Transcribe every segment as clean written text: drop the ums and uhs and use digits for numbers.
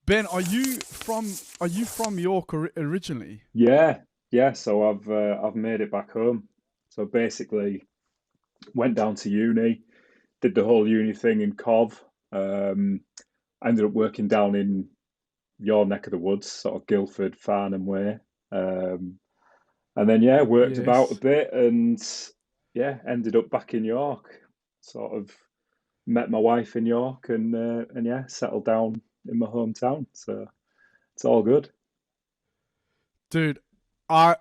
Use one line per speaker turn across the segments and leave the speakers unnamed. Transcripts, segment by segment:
Ben, are you from York originally?
Yeah, yeah. So I've made it back home. So basically, went down to uni, did the whole uni thing in Cov. Um, ended up working down in your neck of the woods, sort of Guildford, Farnham way. Um, and then yeah, worked about a
Yes.
bit, and yeah, ended up back in York. Sort of met my wife in York, and yeah, settled down in my hometown. So it's all good.
Dude, I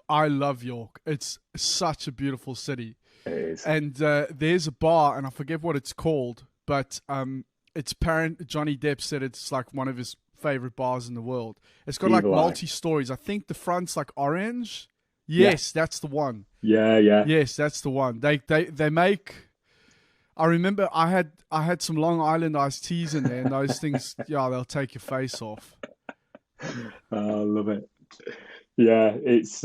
love York. It's such a beautiful city.
It is
And there's a bar, and I forget what it's called, but it's apparent Johnny Depp said it's like one of his favorite bars in the world. It's got like
Evil Eye.
multi stories. I think the front's like orange.
Yeah,
Yes, that's the one.
yeah, yeah.
Yes, that's the one. They make. I remember I had some Long Island iced teas in there, and those things, yeah, they'll take your face off.
I love it. Yeah, it's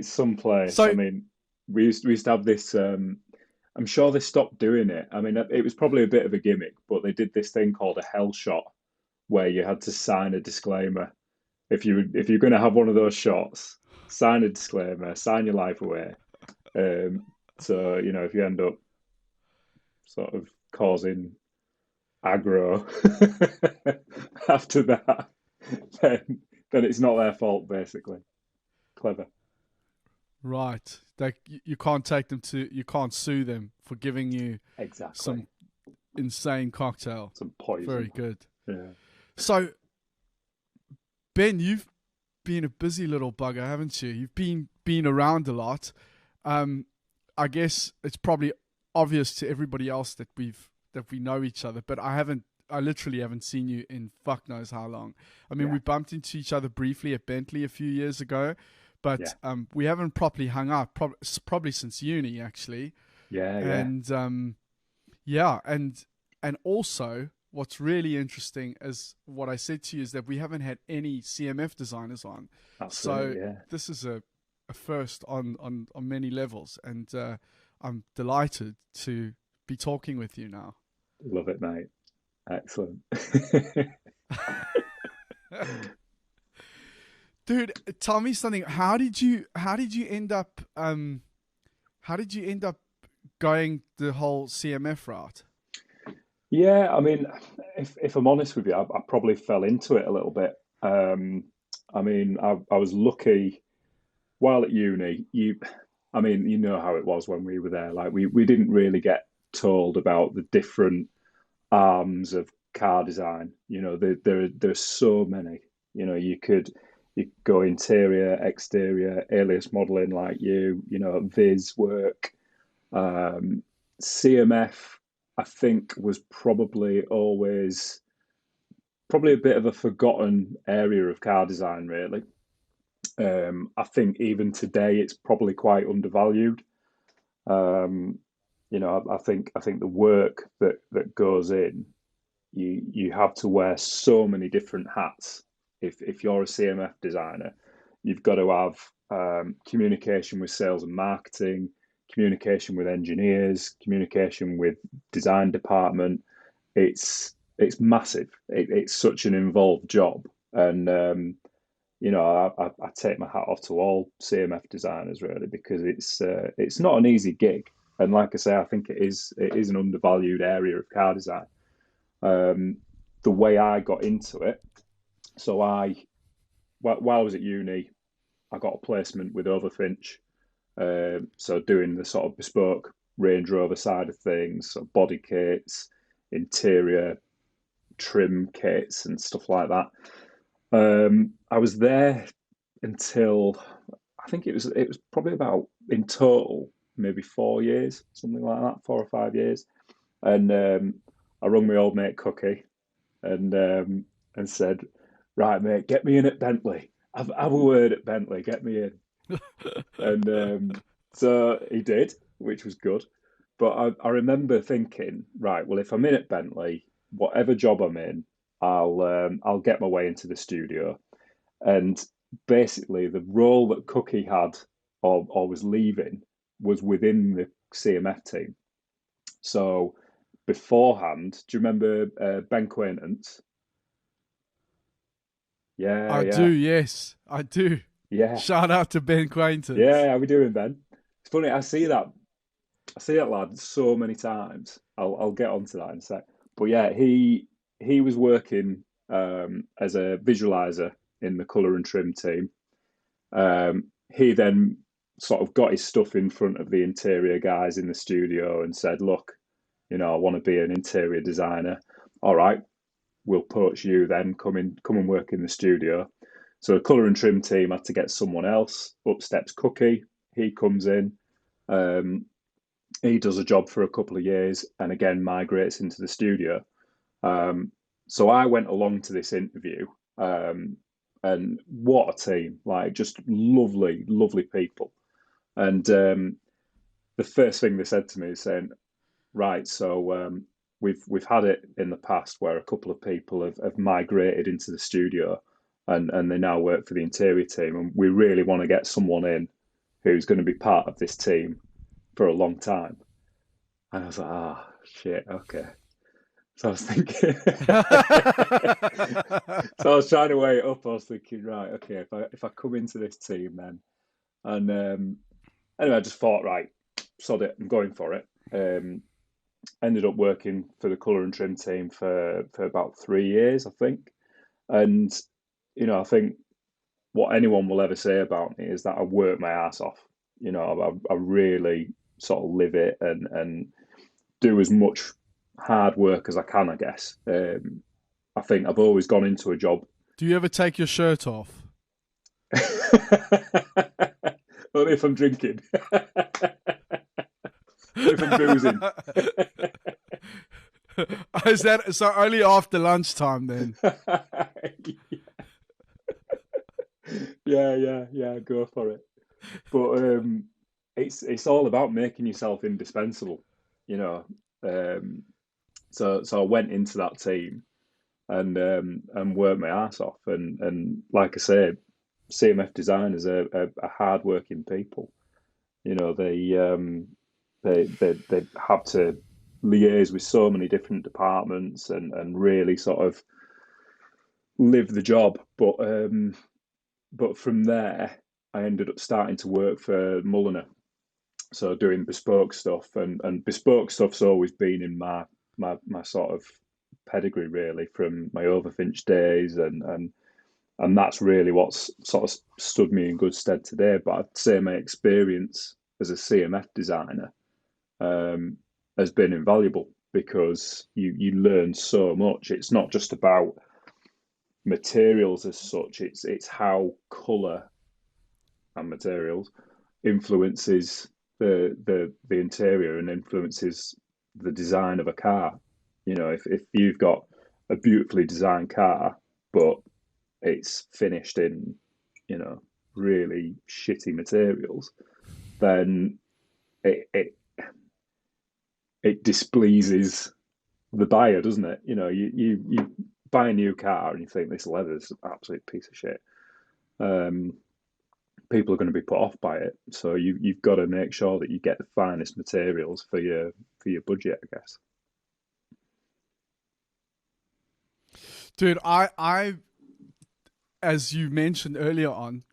some place. I
So
mean, we used to have this. I'm sure they stopped doing it. I mean, it was probably a bit of a gimmick, but they did this thing called a hell shot, where you had to sign a disclaimer. If you're going to have one of those shots, sign a disclaimer, sign your life away. Um, so if you end up sort of causing aggro after that, then then it's not their fault, basically. Clever.
right, you can't take them to, you can't sue them for giving you
Exactly.
some insane cocktail.
Some
Very
poison.
good.
Yeah.
So Ben, you've been a busy little bugger, haven't you? You've been around a lot. Um, I guess it's probably obvious to everybody else that we know each other, but I haven't. I literally haven't seen you in fuck knows how long. I mean,
Yeah.
we bumped into each other briefly at Bentley a few years ago,
Yeah.
but we haven't properly hung out probably since uni actually.
Yeah. Yeah.
And yeah, and also what's really interesting is what I said to you is that we haven't had any CMF designers on,
That's it.
so
Yeah.
this is a first on many levels, and I'm delighted to be talking with you now.
Love it, mate. Excellent.
Dude, tell me something. How did you end up how did you end up going the whole CMF route?
Yeah, I mean, if I'm honest with you, I probably fell into it a little bit. Um, I mean, I was lucky while at uni. I mean, you know how it was when we were there. Like we didn't really get told about the different arms of car design. There's so many. You could go interior, exterior, alias modeling like Viz work. CMF, I think, was probably a bit of a forgotten area of car design, really. I think even today it's probably quite undervalued. Um, I think the work that goes in, you have to wear so many different hats. If you're a CMF designer, you've got to have communication with sales and marketing, communication with engineers, communication with design department. It's massive. It's such an involved job, and I take my hat off to all CMF designers really because it's not an easy gig. And like I say, I think it is an undervalued area of car design. Um, the way I got into it, so while I was at uni, I got a placement with Overfinch, so doing the sort of bespoke Range Rover side of things, so body kits, interior trim kits, and stuff like that. I was there until I think it was probably about in total maybe 4 years, something like that, 4 or 5 years. And I rung my old mate Cookie and said, "Right, mate, get me in at Bentley. Have a word at Bentley. Get me in." And so he did, which was good. But I remember thinking, right, well, if I'm in at Bentley, whatever job I'm in, I'll get my way into the studio. And basically, the role that Cookie had or was leaving was within the CMF team. So beforehand, do you remember Ben Quaintance? Yeah,
I do,
yeah,
yes, I do.
yeah,
Shout out to Ben Quaintance.
yeah. How we doing, Ben? It's funny. I see that lad so many times. I'll get onto that in a sec. But yeah, he was working as a visualizer in the color and trim team. He then sort of got his stuff in front of the interior guys in the studio and said, "Look, I want to be an interior designer. All right, we'll poach you then. Come and work in the studio." So the colour and trim team had to get someone else. Up steps Cookie. He comes in. Um, he does a job for a couple of years and again migrates into the studio. Um, so I went along to this interview, and what a team! Like just lovely, lovely people. And the first thing they said to me is saying, "Right, so we've had it in the past where a couple of people have migrated into the studio, and they now work for the interior team, and we really want to get someone in who's going to be part of this team for a long time." And I was like, "Ah, shit, okay." So I was thinking, so I was trying to weigh it up. I was thinking, right, okay, if I come into this team then, and anyway, I just thought, right, sod it, I'm going for it. Ended up working for the colour and trim team for about 3 years, I think. And I think what anyone will ever say about me is that I work my ass off. I really sort of live it and do as much hard work as I can, I guess. I think I've always gone into a job.
Do you ever take your shirt off?
Only if I'm drinking. Only if I'm boozing.
Is that so? Only after lunchtime then?
Yeah. Go for it. But it's all about making yourself indispensable, you know. Um, so I went into that team and worked my ass off, and like I say, CMF designers are hard working people. They have to liaise with so many different departments and really sort of live the job. But from there, I ended up starting to work for Mulliner, so doing bespoke stuff, and bespoke stuff's always been in my sort of pedigree really from my Overfinch days, and that's really what's sort of stood me in good stead today. But I'd say my experience as a CMF designer has been invaluable because you learn so much. It's not just about materials as such. It's how colour and materials influences the interior and influences the design of a car. If you've got a beautifully designed car, but it's finished in, really shitty materials, then it displeases the buyer, doesn't it? You buy a new car and you think this leather's an absolute piece of shit. People are going to be put off by it, so you've got to make sure that you get the finest materials for your budget, I guess.
Dude, I as you mentioned earlier on,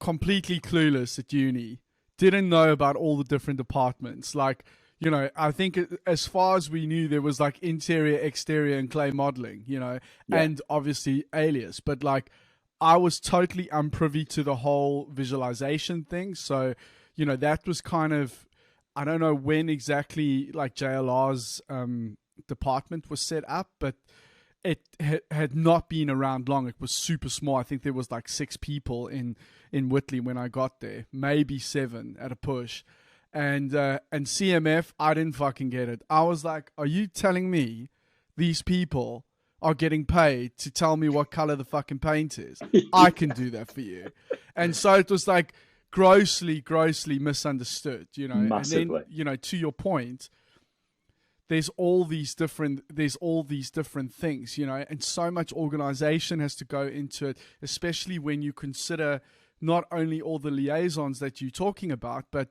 completely clueless at uni. Didn't know about all the different departments. Like, I think as far as we knew, there was like interior, exterior, and clay modeling,
Yeah.
and obviously alias. But like, I was totally unprivy to the whole visualization thing. So, that was kind of, I don't know when exactly like JLR's department was set up, but it had not been around long. It was super small. I think there was like 6 people in Whitley when I got there, maybe 7 at a push. And CMF, I didn't fucking get it. I was like, are you telling me these people are getting paid to tell me what color the fucking paint is? I can do that for you. And so it was like grossly misunderstood,
Massively.
And then, to your point, there's all these different things, and so much organization has to go into it, especially when you consider not only all the liaisons that you're talking about, but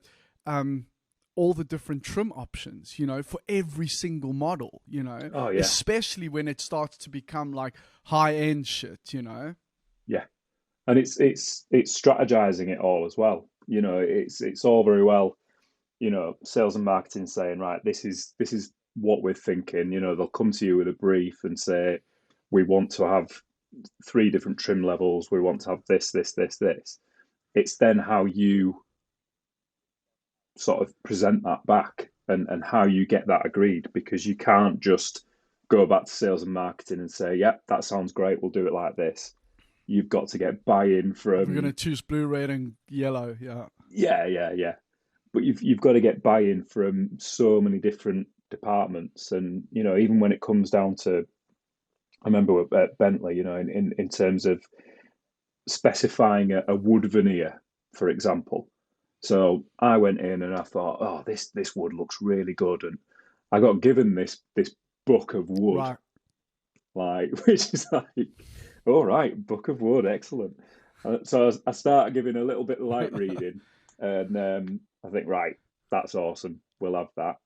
all the different trim options, for every single model,
Oh, yeah.
especially when it starts to become like high end shit,
yeah, and it's strategizing it all as well. It's all very well, sales and marketing saying, right, this is what we're thinking. They'll come to you with a brief and say, we want to have three different trim levels. We want to have this, this, this, this. It's then how you sort of present that back and how you get that agreed, because you can't just go back to sales and marketing and say, yeah, that sounds great. We'll do it like this. You've got to get buy-in
We're going to
from,
choose blue, red, and yellow. Yeah.
yeah, yeah, yeah. But you've got to get buy-in from so many different departments, and even when it comes down to, I remember at Bentley, in terms of specifying a wood veneer, for example. So I went in and I thought, oh, this wood looks really good, and I got given this book of wood,
Right.
like which is like, all right, book of wood, excellent. So I started giving a little bit of light reading, and I think, right, that's awesome. We'll have that.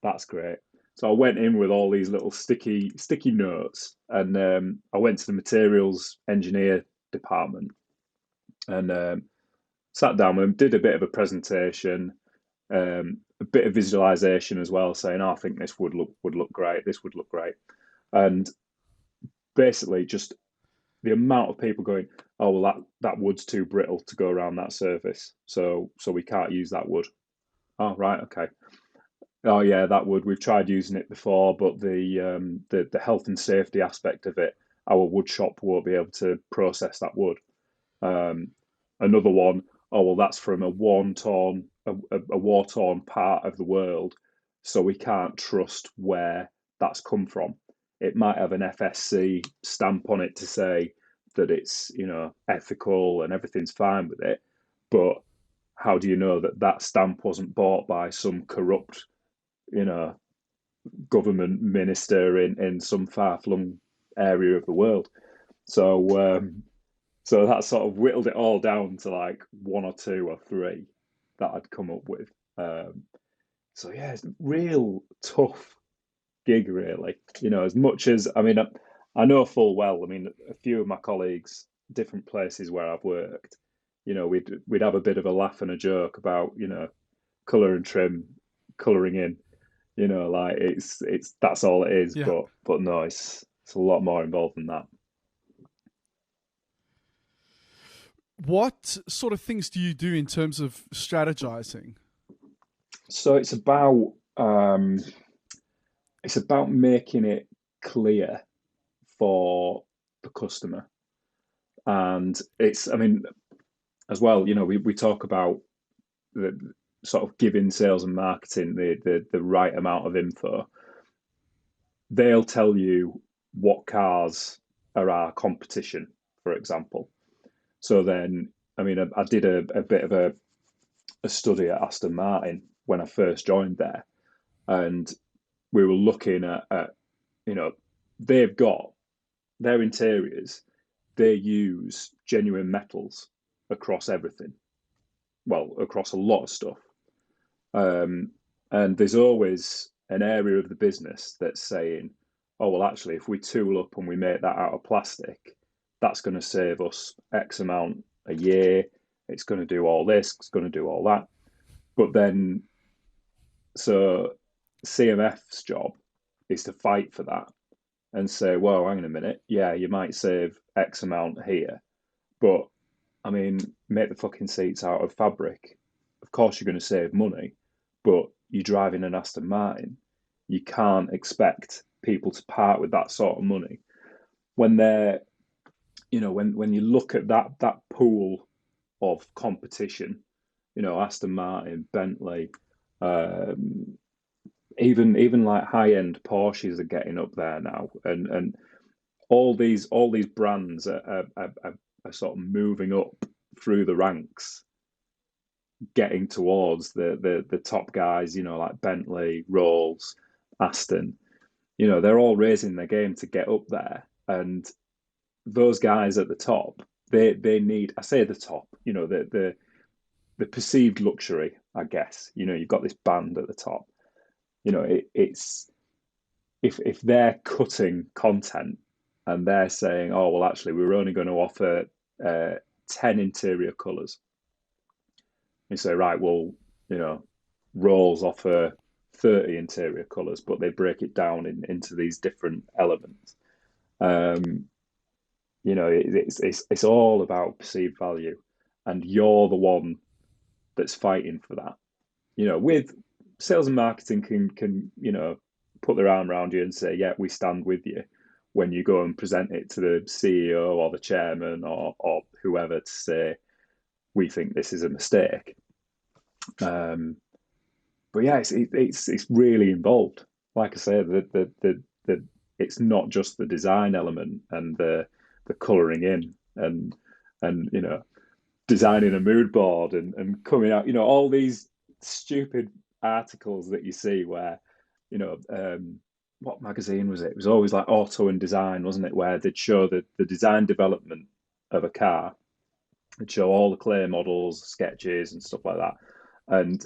That's great. So I went in with all these little sticky notes, and I went to the materials engineer department and sat down with them, did a bit of a presentation, a bit of visualization as well, saying, oh, I think this would look great. This would look great, and basically just the amount of people going, oh well, that wood's too brittle to go around that surface, so we can't use that wood. Oh right, okay. Oh yeah, that wood. We've tried using it before, but the health and safety aspect of it, our wood shop won't be able to process that wood. Um, Another one, oh well, that's from a war torn part of the world, so we can't trust where that's come from. It might have an FSC stamp on it to say that it's ethical and everything's fine with it, but how do you know that that stamp wasn't bought by some corrupt, you know, government minister in some far flung area of the world? So that sort of whittled it all down to like one or two or three that I'd come up with. Um, so yeah, it's a real tough gig, really. As much as I know full well. I mean, a few of my colleagues, different places where I've worked, we'd have a bit of a laugh and a joke about color and trim, coloring in. Like it's that's all it is.
Yeah.
But no, it's a lot more involved than that.
What sort of things do you do in terms of strategizing?
So it's about making it clear for the customer. And I mean, as well, we talk about the sort of giving sales and marketing the right amount of info. They'll tell you what cars are our competition, for example. So then, I mean, I did a bit of a study at Aston Martin when I first joined there, and we were looking at you know, they've got their interiors, they use genuine metals across everything. Well, across a lot of stuff. Um, and there's always an area of the business that's saying, oh, well, actually, if we tool up and we make that out of plastic, that's going to save us X amount a year. It's going to do all this, it's going to do all that. But then, so CMF's job is to fight for that and say, well, hang on a minute, yeah, you might save X amount here, but I mean, make the fucking seats out of fabric. Of course, you're going to save money, but you're driving an Aston Martin. You can't expect people to part with that sort of money when they're, when you look at that pool of competition. Aston Martin, Bentley, um, even like high end Porsches are getting up there now, and all these brands are sort of moving up through the ranks, getting towards the top guys. Like Bentley, Rolls, Aston. They're all raising their game to get up there, and those guys at the top, they need. I say the top. The perceived luxury, I guess. You've got this band at the top. It's if they're cutting content, and they're saying, oh, well, actually, we're only going to offer 10 interior colours. You say, right, well, you know, Rolls offer 30 interior colours, but they break it down into these different elements. Um, you know, it's all about perceived value, and you're the one that's fighting for that. You know, with sales and marketing can you know put their arm around you and say, yeah, we stand with you when you go and present it to the CEO or the chairman or whoever to say we think this is a mistake. Um, but yeah, it's really involved. Like I say, the it's not just the design element and the colouring in and you know designing a mood board and coming out, you know, all these stupid articles that you see where, you know, what magazine was it? It was always like Auto and Design, wasn't it? Where they'd show the design development of a car, they'd show all the clay models, sketches, and stuff like that. And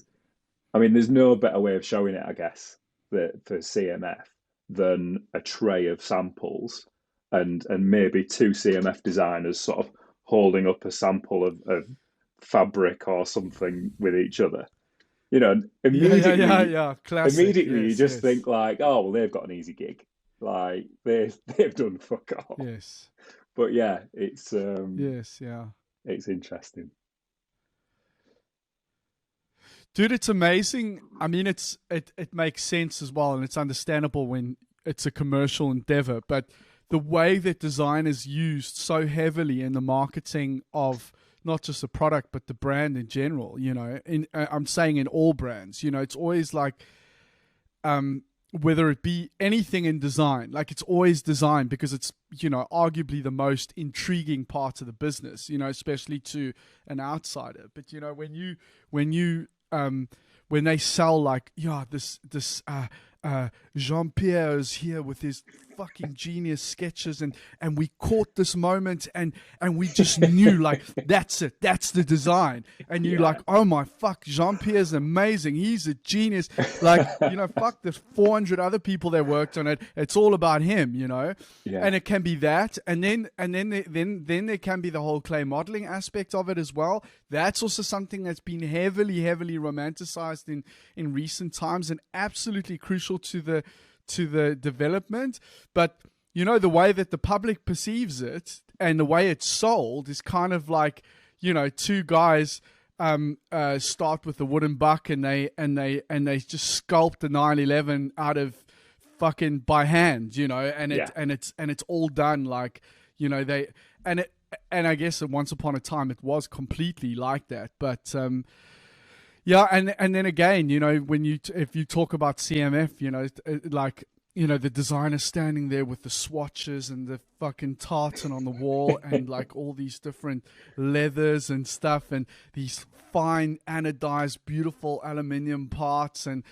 I mean, there's no better way of showing it, I guess, that for CMF than a tray of samples and maybe two CMF designers sort of holding up a sample of fabric or something with each other. You know,
Yeah. Classic.
immediately you
Yes,
just
yes,
think like, oh well, they've got an easy gig. Like they've done fuck all.
yes,
But yeah,
yes, yeah.
it's interesting.
Dude, it's amazing. I mean, it makes sense as well, and it's understandable when it's a commercial endeavor. But the way that design is used so heavily in the marketing of not just the product but the brand in general, you know, I'm saying in all brands, you know, it's always like whether it be anything in design, like it's always design because it's, you know, arguably the most intriguing part of the business, you know, especially to an outsider. But you know, when they sell like, yeah, Jean-Pierre is here with his fucking genius sketches and we caught this moment and we just knew like that's it, that's the design, and you're
Yeah,
like, oh my fuck, Jean-Pierre's amazing, he's a genius, like, you know, fuck, there's 400 other people that worked on it, it's all about him, you know.
yeah,
And it can be that, and then there can be the whole clay modeling aspect of it as well. That's also something that's been heavily romanticized in recent times and absolutely crucial to the development. But you know, the way that the public perceives it and the way it's sold is kind of like, you know, two guys start with a wooden buck and they just sculpt a 911 out of fucking by hand, you know, and
yeah.
it's all done like, you know, and I guess that once upon a time it was completely like that. But yeah, and then again, you know, when if you talk about CMF, you know, like, you know, the designer standing there with the swatches and the fucking tartan on the wall and like all these different leathers and stuff and these fine anodized beautiful aluminium parts and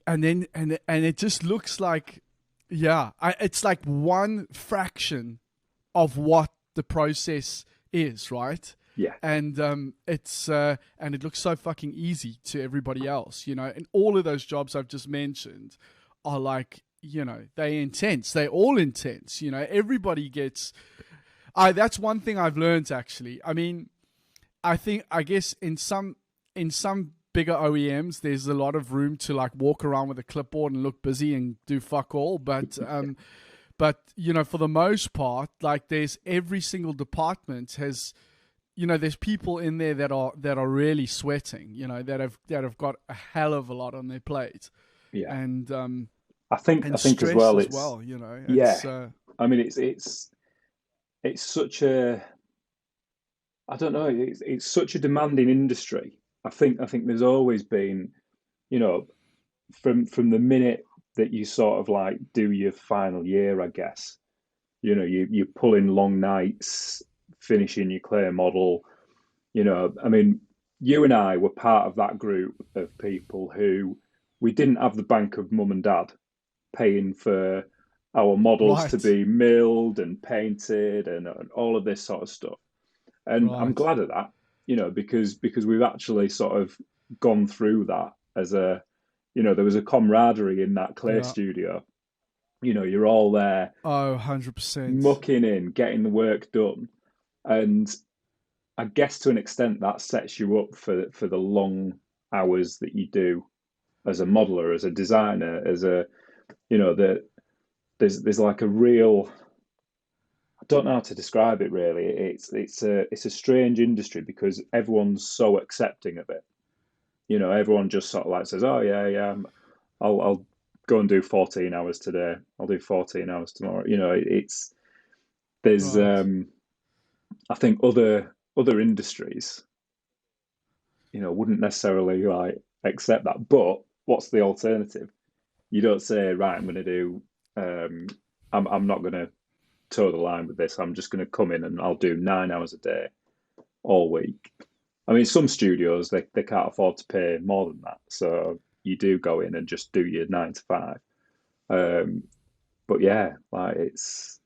then it just looks like, yeah, it's like one fraction of what the process is, right?
Yeah,
And and it looks so fucking easy to everybody else, you know. And all of those jobs I've just mentioned are like, you know, they're intense. They're all intense, you know. Everybody gets. That's one thing I've learned actually. I mean, I guess in some bigger OEMs, there's a lot of room to like walk around with a clipboard and look busy and do fuck all. But you know, for the most part, like there's every single department has, you know, there's people in there that are really sweating, you know, that have got a hell of a lot on their plate,
yeah.
and
I think as
stress
well
as
it's
well, you know.
yeah.
It's
I mean it's such a I don't know, it's such a demanding industry. I think there's always been, you know, from the minute that you sort of like do your final year, I guess, you know, you pull in long nights, finishing your clay model, you know, I mean, you and I were part of that group of people who we didn't have the bank of mum and dad paying for our models to
right,
be milled and painted and all of this sort of stuff. And I'm
right,
glad of that, you know, because we've actually sort of gone through that as a, you know, there was a camaraderie in that clay
yeah,
studio, You know, you're all there
Oh, 100%.
mucking in, getting the work done. And I guess to an extent that sets you up for the long hours that you do as a modeler, as a designer, as a you know, there's like a real, I don't know how to describe it really. It's a strange industry because everyone's so accepting of it. You know, everyone just sort of like says, "Oh yeah, yeah, I'll go and do 14 hours today. I'll do 14 hours tomorrow." You know, it's there's
Right.
I think other industries, you know, wouldn't necessarily like accept that. But what's the alternative? You don't say, right, I'm going to do, um, I'm not going to toe the line with this. I'm just going to come in and I'll do 9 hours a day all week. I mean, some studios they can't afford to pay more than that, so you do go in and just do your 9 to 5. Um, but yeah, like it's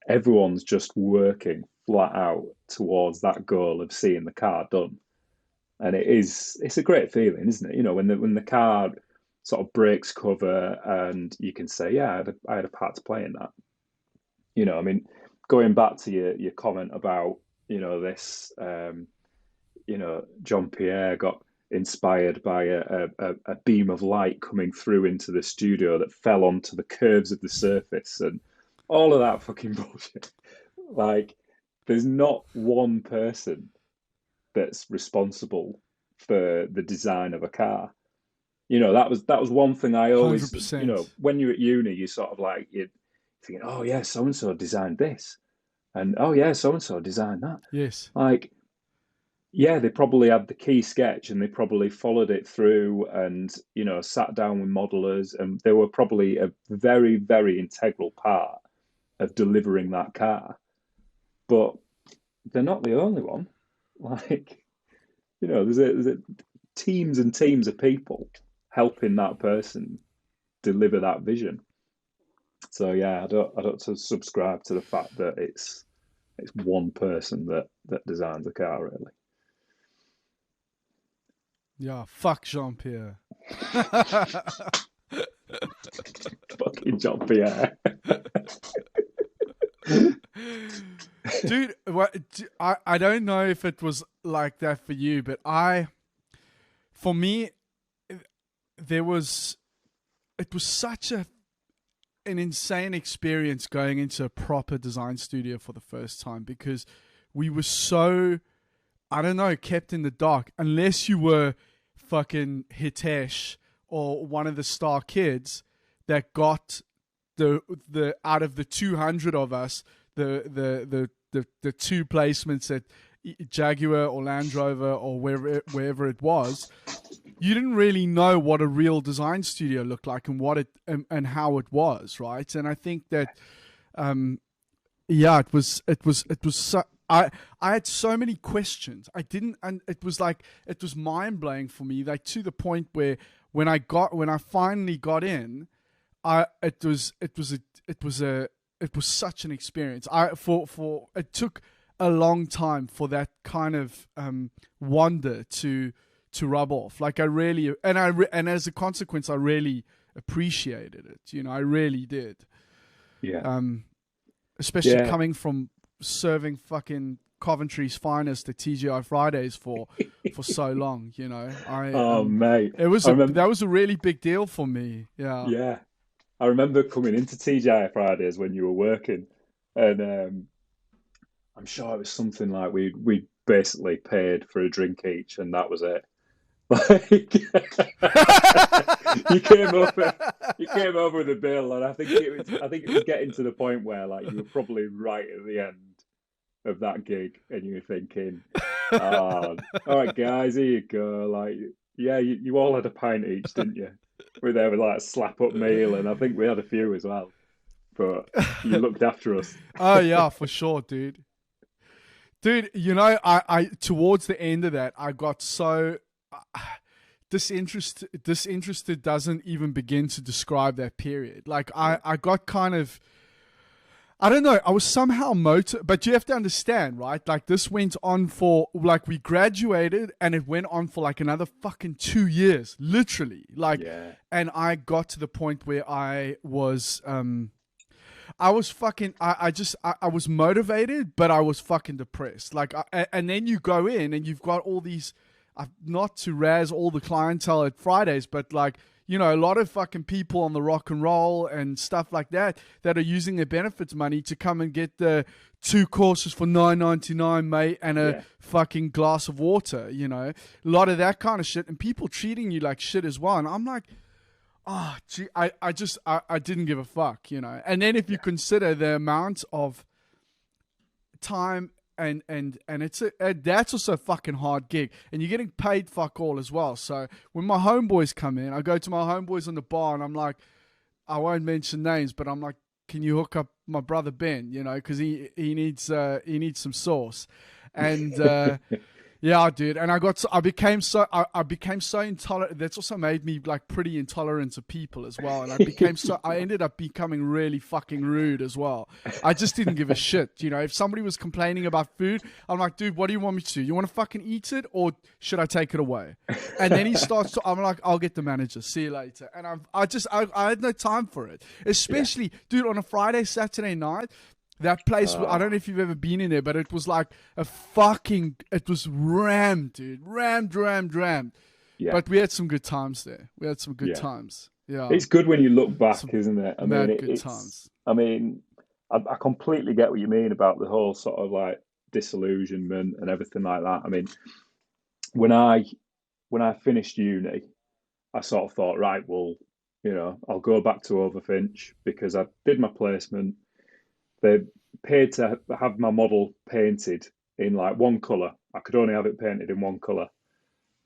everyone's just working flat out towards that goal of seeing the car done, and it's a great feeling, isn't it? You know, when the car sort of breaks cover and you can say, yeah, I had a part to play in that. You know, I mean, going back to your comment about this, John Pierre got inspired by a beam of light coming through into the studio that fell onto the curves of the surface and all of that fucking bullshit. Like, there's not one person that's responsible for the design of a car. You know, that was one thing I always,
100%.
when you're at uni, you sort of like you're thinking, oh yeah, so and so designed this, and oh yeah, so and so designed that.
Yes.
Like, yeah, they probably had the key sketch and they probably followed it through and sat down with modelers, and they were probably a very, very integral part of delivering that car. But they're not the only one. Like, there's teams and teams of people helping that person deliver that vision. So yeah, I don't subscribe to the fact that it's one person that designs a car really.
Yeah, fuck Jean Pierre.
Fucking John Pierre.
Dude, I don't know if it was like that for you, but for me, there was, it was such an insane experience going into a proper design studio for the first time, because we were so, I don't know, kept in the dark. Unless you were fucking Hitesh or one of the star kids that got the out of the 200 of us, the two placements at Jaguar or Land Rover or wherever it was, you didn't really know what a real design studio looked like and what it and how it was, right? And I think that, yeah, it was so, I had so many questions. I didn't, and it was mind blowing for me, like to the point where when I finally got in, it was such an experience. It took a long time for that kind of wonder to rub off. Like I really, and as a consequence, I really appreciated it. I really did.
Yeah.
Especially
Yeah.
coming from serving fucking Coventry's finest at TGI Fridays for so long.
Oh mate.
That was a really big deal for me. Yeah.
Yeah. I remember coming into TGI Fridays when you were working, and I'm sure it was something like we basically paid for a drink each, and that was it. Like, you came over with a bill, and I think it was getting to the point where like you were probably right at the end of that gig, and you were thinking, "Oh, all right, guys, here you go." Like, yeah, you all had a pint each, didn't you? We're there with like a slap up meal, and I think we had a few as well. But you looked after us.
Oh yeah, for sure, dude. Dude, I towards the end of that, I got so disinterested doesn't even begin to describe that period. Like I got kind of, I don't know. I was somehow motivated, but you have to understand, right? Like this went on for like we graduated, and it went on for like another fucking 2 years, literally. Like,
Yeah.
and I got to the point where I was fucking. I was motivated, but I was fucking depressed. Like, and then you go in and you've got all these. Not to razz all the clientele at Fridays, but like, you know, a lot of fucking people on the rock and roll and stuff like that that are using their benefits money to come and get the 2 courses for $9.99, mate, and a
Yeah.
fucking glass of water. You know, a lot of that kind of shit, and people treating you like shit as well. And I'm like, oh, gee, I didn't give a fuck, you know. And then if you consider the amount of time and it's that's also a fucking hard gig, and you're getting paid fuck all as well. So when my homeboys come in, I go to my homeboys on the bar and I'm like, I won't mention names, but I'm like, can you hook up my brother Ben, you know, because he needs some sauce. And yeah, dude. And I became so intolerant. That's also made me like pretty intolerant of people as well. And I ended up becoming really fucking rude as well. I just didn't give a shit. You know, if somebody was complaining about food, I'm like, dude, what do you want me to do? You want to fucking eat it, or should I take it away? And then he starts to, I'm like, I'll get the manager. See you later. And I had no time for it. Especially, dude, on a Friday, Saturday night, that place, I don't know if you've ever been in there, but it was like it was rammed, dude. Rammed.
Yeah.
But we had some good times there. We had some good times. Yeah.
It's good when you look back,
Some
isn't it? I
mad
mean,
good times.
I mean, I completely get what you mean about the whole sort of like disillusionment and everything like that. I mean, when I finished uni, I sort of thought, right, well, you know, I'll go back to Overfinch because I did my placement. They paid to have my model painted in like one colour. I could only have it painted in one colour.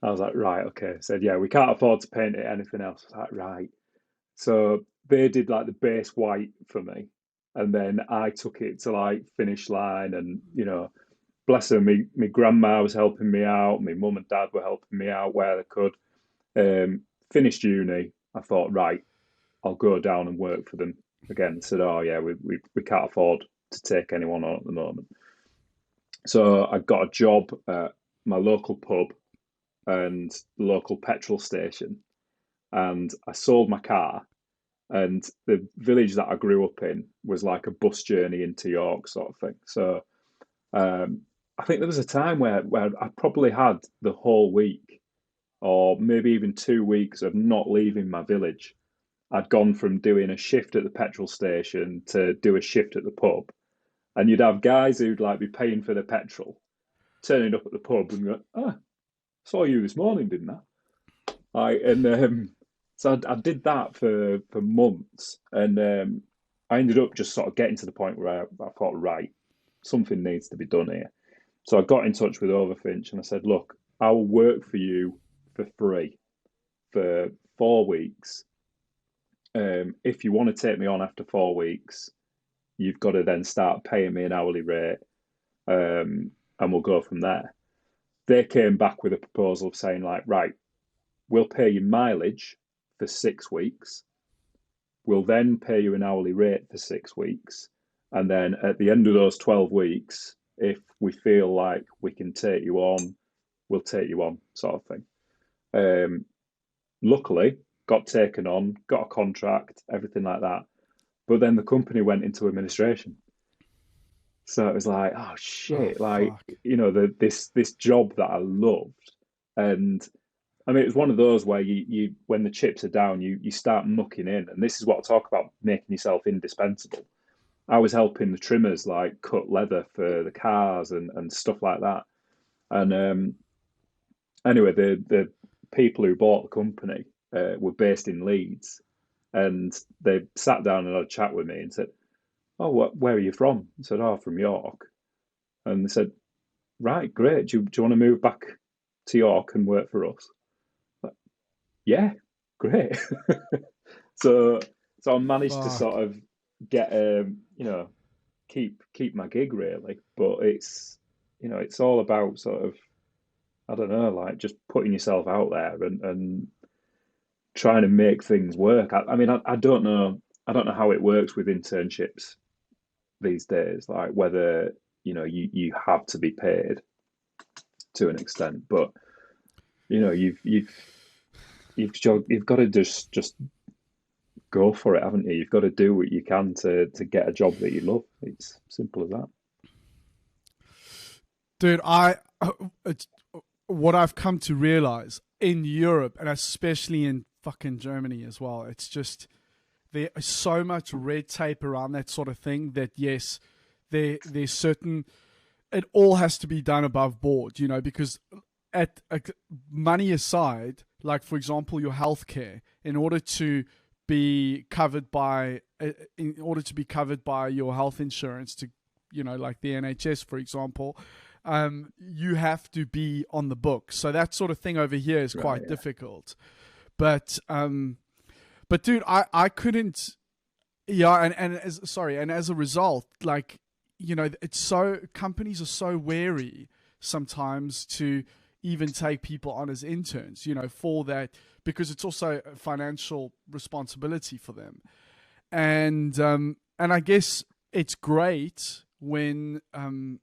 I was like, right, okay. I said, yeah, we can't afford to paint it anything else. I was like, right. So they did like the base white for me. And then I took it to like finish line, and, you know, bless her, me grandma was helping me out. My mum and dad were helping me out where they could. Finished uni. I thought, right, I'll go down and work for them again. Said, oh yeah, we can't afford to take anyone on at the moment. So I got a job at my local pub and the local petrol station, and I sold my car. And the village that I grew up in was like a bus journey into York, sort of thing. So I think there was a time where I probably had the whole week, or maybe even 2 weeks, of not leaving my village. I'd gone from doing a shift at the petrol station to do a shift at the pub. And you'd have guys who'd like be paying for the petrol, turning up at the pub and go, "Ah, saw you this morning, didn't I?" So I did that for months, and I ended up just sort of getting to the point where I thought, right, something needs to be done here. So I got in touch with Overfinch and I said, look, I will work for you for free for 4 weeks. If you want to take me on after 4 weeks, you've got to then start paying me an hourly rate, and we'll go from there. They came back with a proposal of saying, like, right, we'll pay you mileage for 6 weeks. We'll then pay you an hourly rate for 6 weeks. And then at the end of those 12 weeks, if we feel like we can take you on, we'll take you on, sort of thing. Luckily, got taken on, got a contract, everything like that. But then the company went into administration. So it was like, oh
Oh,
shit, like,
fuck.
you know, this job that I loved. And I mean, it was one of those where you when the chips are down, you start mucking in. And this is what I talk about, making yourself indispensable. I was helping the trimmers like cut leather for the cars and stuff like that. And anyway, the people who bought the company were based in Leeds, and they sat down and had a chat with me and said, "Oh, where are you from?" I said, "Oh, from York." And they said, "Right, great. Do you want to move back to York and work for us?" Like, yeah, great. so so I managed to
Fuck.
sort of get you know, keep my gig really, but it's, you know, it's all about sort of, I don't know, like just putting yourself out there and trying to make things work. I mean, I don't know how it works with internships these days, like whether you have to be paid to an extent, but you've got to just go for it, haven't you? You've got to do what you can to get a job that you love. It's simple as that.
Dude, it's what I've come to realize in Europe, and especially in fucking Germany as well. It's just there is so much red tape around that sort of thing that yes, there's certain, it all has to be done above board, because at money aside, like for example your healthcare, in order to be covered by your health insurance, to like the NHS for example, you have to be on the book. So that sort of thing over here is quite difficult. But dude, I couldn't, and as a result, like, it's so, companies are so wary sometimes to even take people on as interns, for that, because it's also a financial responsibility for them. And I guess it's great when, when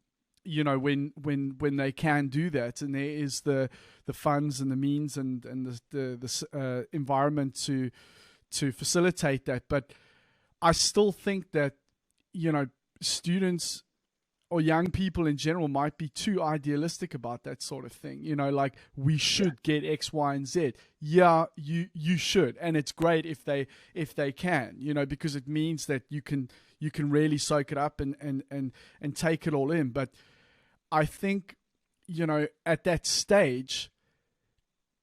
they can do that, and there is the funds and the means and the environment to facilitate that. But I still think that students or young people in general might be too idealistic about that sort of thing. Like we should get X, Y, and Z. Yeah, you should, and it's great if they can, because it means that you can really soak it up and take it all in. But I think, at that stage,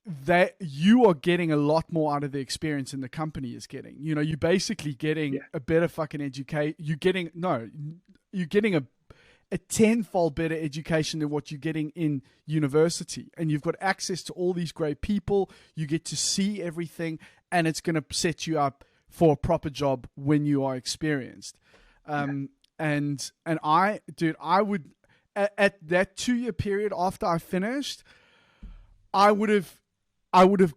that you are getting a lot more out of the experience than the company is getting. You're basically getting a better fucking education. You're getting a tenfold better education than what you're getting in university. And you've got access to all these great people. You get to see everything, and it's going to set you up for a proper job when you are experienced. And I would, at that 2-year period after I finished, I would have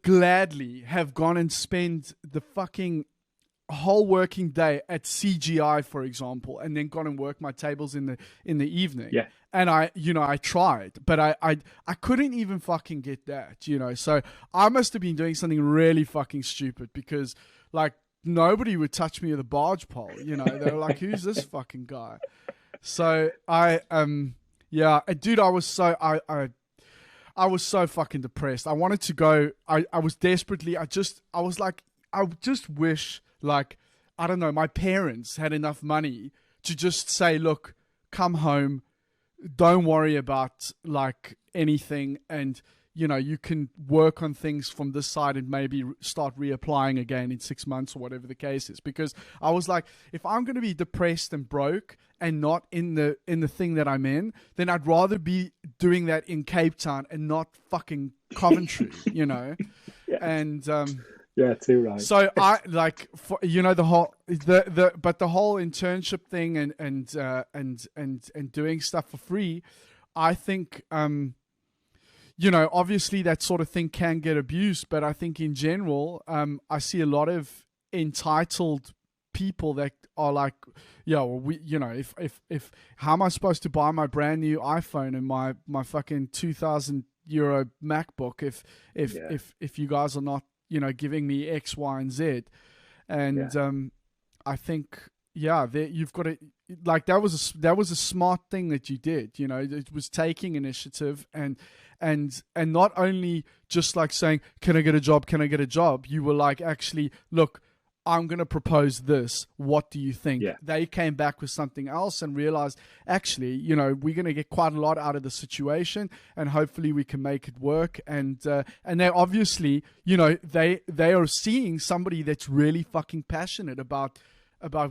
gladly have gone and spent the fucking whole working day at CGI, for example, and then gone and work my tables in the evening.
Yeah.
And I tried, but I couldn't even fucking get that, So I must have been doing something really fucking stupid, because like nobody would touch me with a barge pole, They were like, who's this fucking guy? So dude, I was so fucking depressed. I wanted to go. I was desperately. I just wish, like, I don't know, my parents had enough money to just say, look, come home, don't worry about like anything, and you can work on things from this side and maybe start reapplying again in 6 months or whatever the case is. Because I was like, if I'm going to be depressed and broke and not in the thing that I'm in, then I'd rather be doing that in Cape Town and not fucking Coventry,
Yes.
And
yeah, too right.
So I like, the whole the whole internship thing and doing stuff for free. I think obviously that sort of thing can get abused, but I think in general, I see a lot of entitled people that are like, if how am I supposed to buy my brand new iPhone and my fucking €2,000 MacBook if you guys are not giving me X, Y, and Z, and I think you've got to, like, that was a smart thing that you did. It was taking initiative and not only just like saying, can I get a job? Can I get a job? You were like, actually, look, I'm going to propose this. What do you think?
Yeah.
They came back with something else and realized, actually, we're going to get quite a lot out of the situation, and hopefully we can make it work. And they obviously, they are seeing somebody that's really fucking passionate about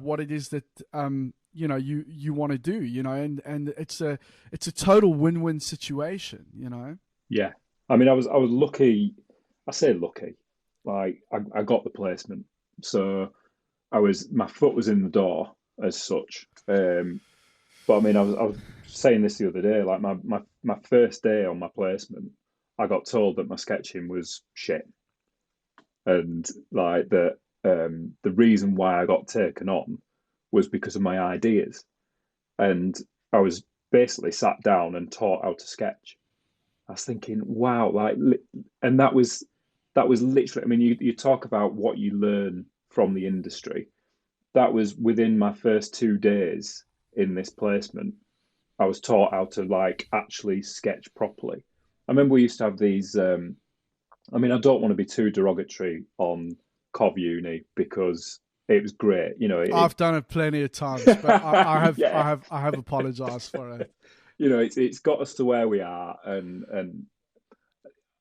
what it is that, you want to do, and it's a total win-win situation,
Yeah. I mean, I was lucky. I say lucky, like I got the placement. So my foot was in the door as such. But I mean, I was saying this the other day, like my first day on my placement, I got told that my sketching was shit. And like the reason why I got taken on was because of my ideas. and I was basically sat down and taught how to sketch. I was thinking, wow, like, and that was literally. I mean, you talk about what you learn from the industry. That was within my first 2 days in this placement. I was taught how to like actually sketch properly. I remember we used to have these. I mean, I don't want to be too derogatory on Cov Uni because it was great.
I've done it plenty of times, but
Yeah,
I have apologized for it.
it's got us to where we are, and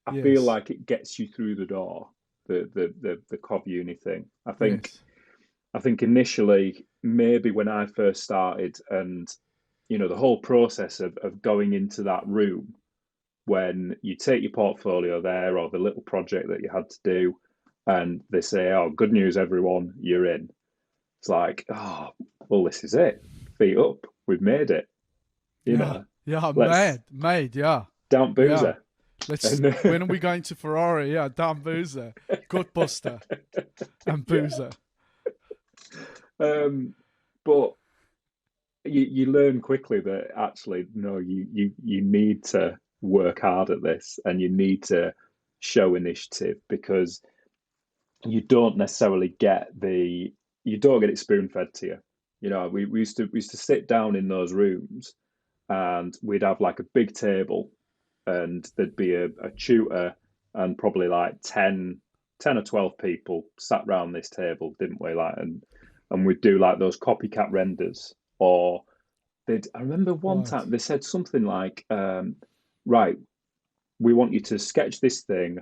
I feel
Yes,
like it gets you through the door. The Cov Uni thing.
yes.
I think initially maybe when I first started, and the whole process of going into that room when you take your portfolio there or the little project that you had to do, and they say, "Oh, good news, everyone, you're in." It's like, oh, well, this is it. Feet up, we've made it. You
Yeah,
know,
yeah,
let's
made, yeah,
down
yeah.
boozer.
Let's.
And
When are we going to Ferrari? Yeah, down Boozer, Gutbuster, and
yeah,
Boozer.
but you learn quickly that actually no, you need to work hard at this, and you need to show initiative, because you don't necessarily you don't get it spoon fed to you. We used to sit down in those rooms, and we'd have like a big table, and there'd be a tutor and probably like 10 or 12 people sat around this table, didn't we? Like, and we'd do like those copycat renders, or I remember one
Right.
time they said something like, right, we want you to sketch this thing,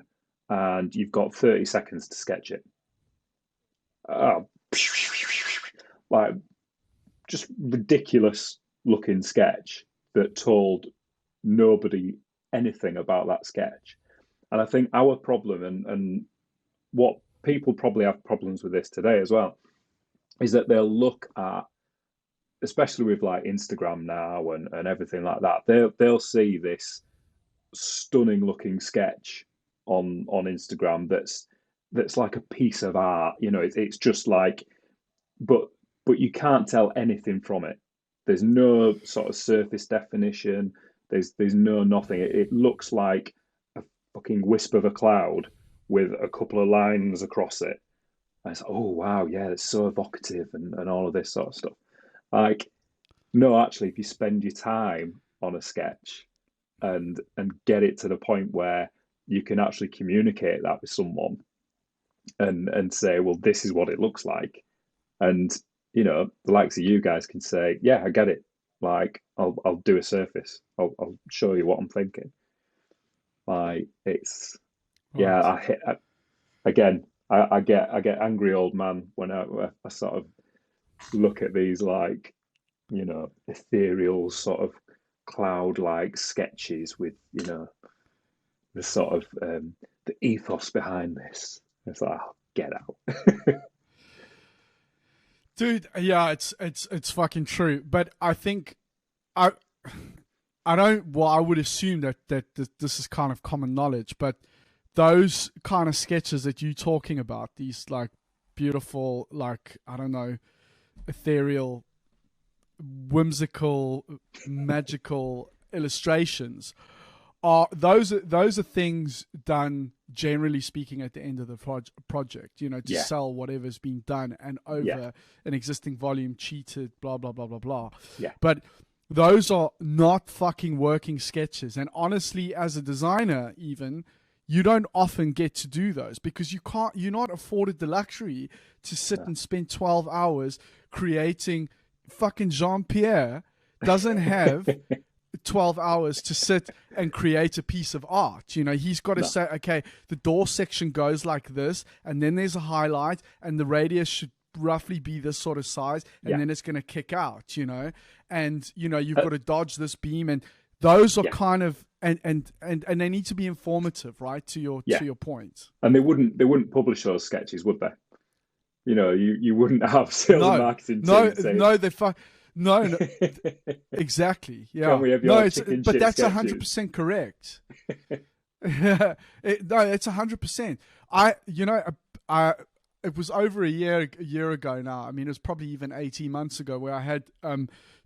and you've got 30 seconds to sketch it. Oh, like, just ridiculous looking sketch that told nobody anything about that sketch. And I think our problem, and what people probably have problems with this today as well, is that they'll look at, especially with like Instagram now and everything like that, they'll see this stunning looking sketch on Instagram that's like a piece of art. It's just like, but you can't tell anything from it. There's no sort of surface definition. There's no nothing. It looks like a fucking wisp of a cloud with a couple of lines across it. And it's, oh wow, yeah, it's so evocative, and all of this sort of stuff. Like, no, actually, if you spend your time on a sketch and get it to the point where you can actually communicate that with someone, and say, well, this is what it looks like, and the likes of you guys can say, yeah, I get it. Like, I'll do a surface. I'll show you what I'm thinking. Like, it's, yeah.
Right.
Again, I get angry old man when I sort of look at these, like, ethereal sort of cloud like sketches with the sort of the ethos behind this. It's like, oh, get out.
Dude, yeah, it's fucking true. But I think I I don't. Well, I would assume that this is kind of common knowledge. But those kind of sketches that you're talking about, these like beautiful, like, I don't know, ethereal, whimsical, magical illustrations, those are things done, generally speaking, at the end of the project, to
Yeah,
sell whatever's been done and
yeah,
over an existing volume, cheated, blah blah blah blah blah.
yeah.
But those are not fucking working sketches, and honestly, as a designer, even, you don't often get to do those because you're not afforded the luxury to sit
No.
and spend 12 hours creating. Fucking Jean-Pierre doesn't have 12 hours to sit and create a piece of art. He's got to
No.
say, okay, the door section goes like this, and then there's a highlight, and the radius should roughly be this sort of size, and
Yeah.
then it's going to kick out, and you've
Uh,
got to dodge this beam, and those are
yeah.
kind of, and they need to be informative, right, to your
Yeah.
point.
And they wouldn't publish those sketches, would they? You wouldn't have sales and
No,
marketing
no,
team saying,
no, no, no. Exactly.
"Can we have
No,
your
it's
chicken
but
shit
that's
sketches?"
100% correct. No, it's 100%. I it was over a year ago now. I mean, it was probably even 18 months ago where I had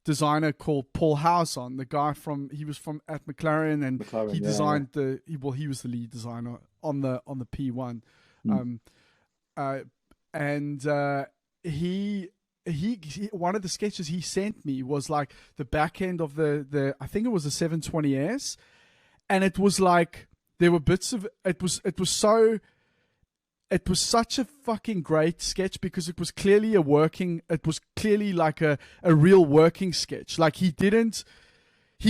designer called Paul Howson, the guy he was from at McLaren, and
McLaren,
he
yeah,
designed he was the lead designer on the P1.
yeah.
And he one of the sketches he sent me was like the back end of the I think it was a 720S, and it was like there were bits of it was such a fucking great sketch because it was clearly like a real working sketch. Like he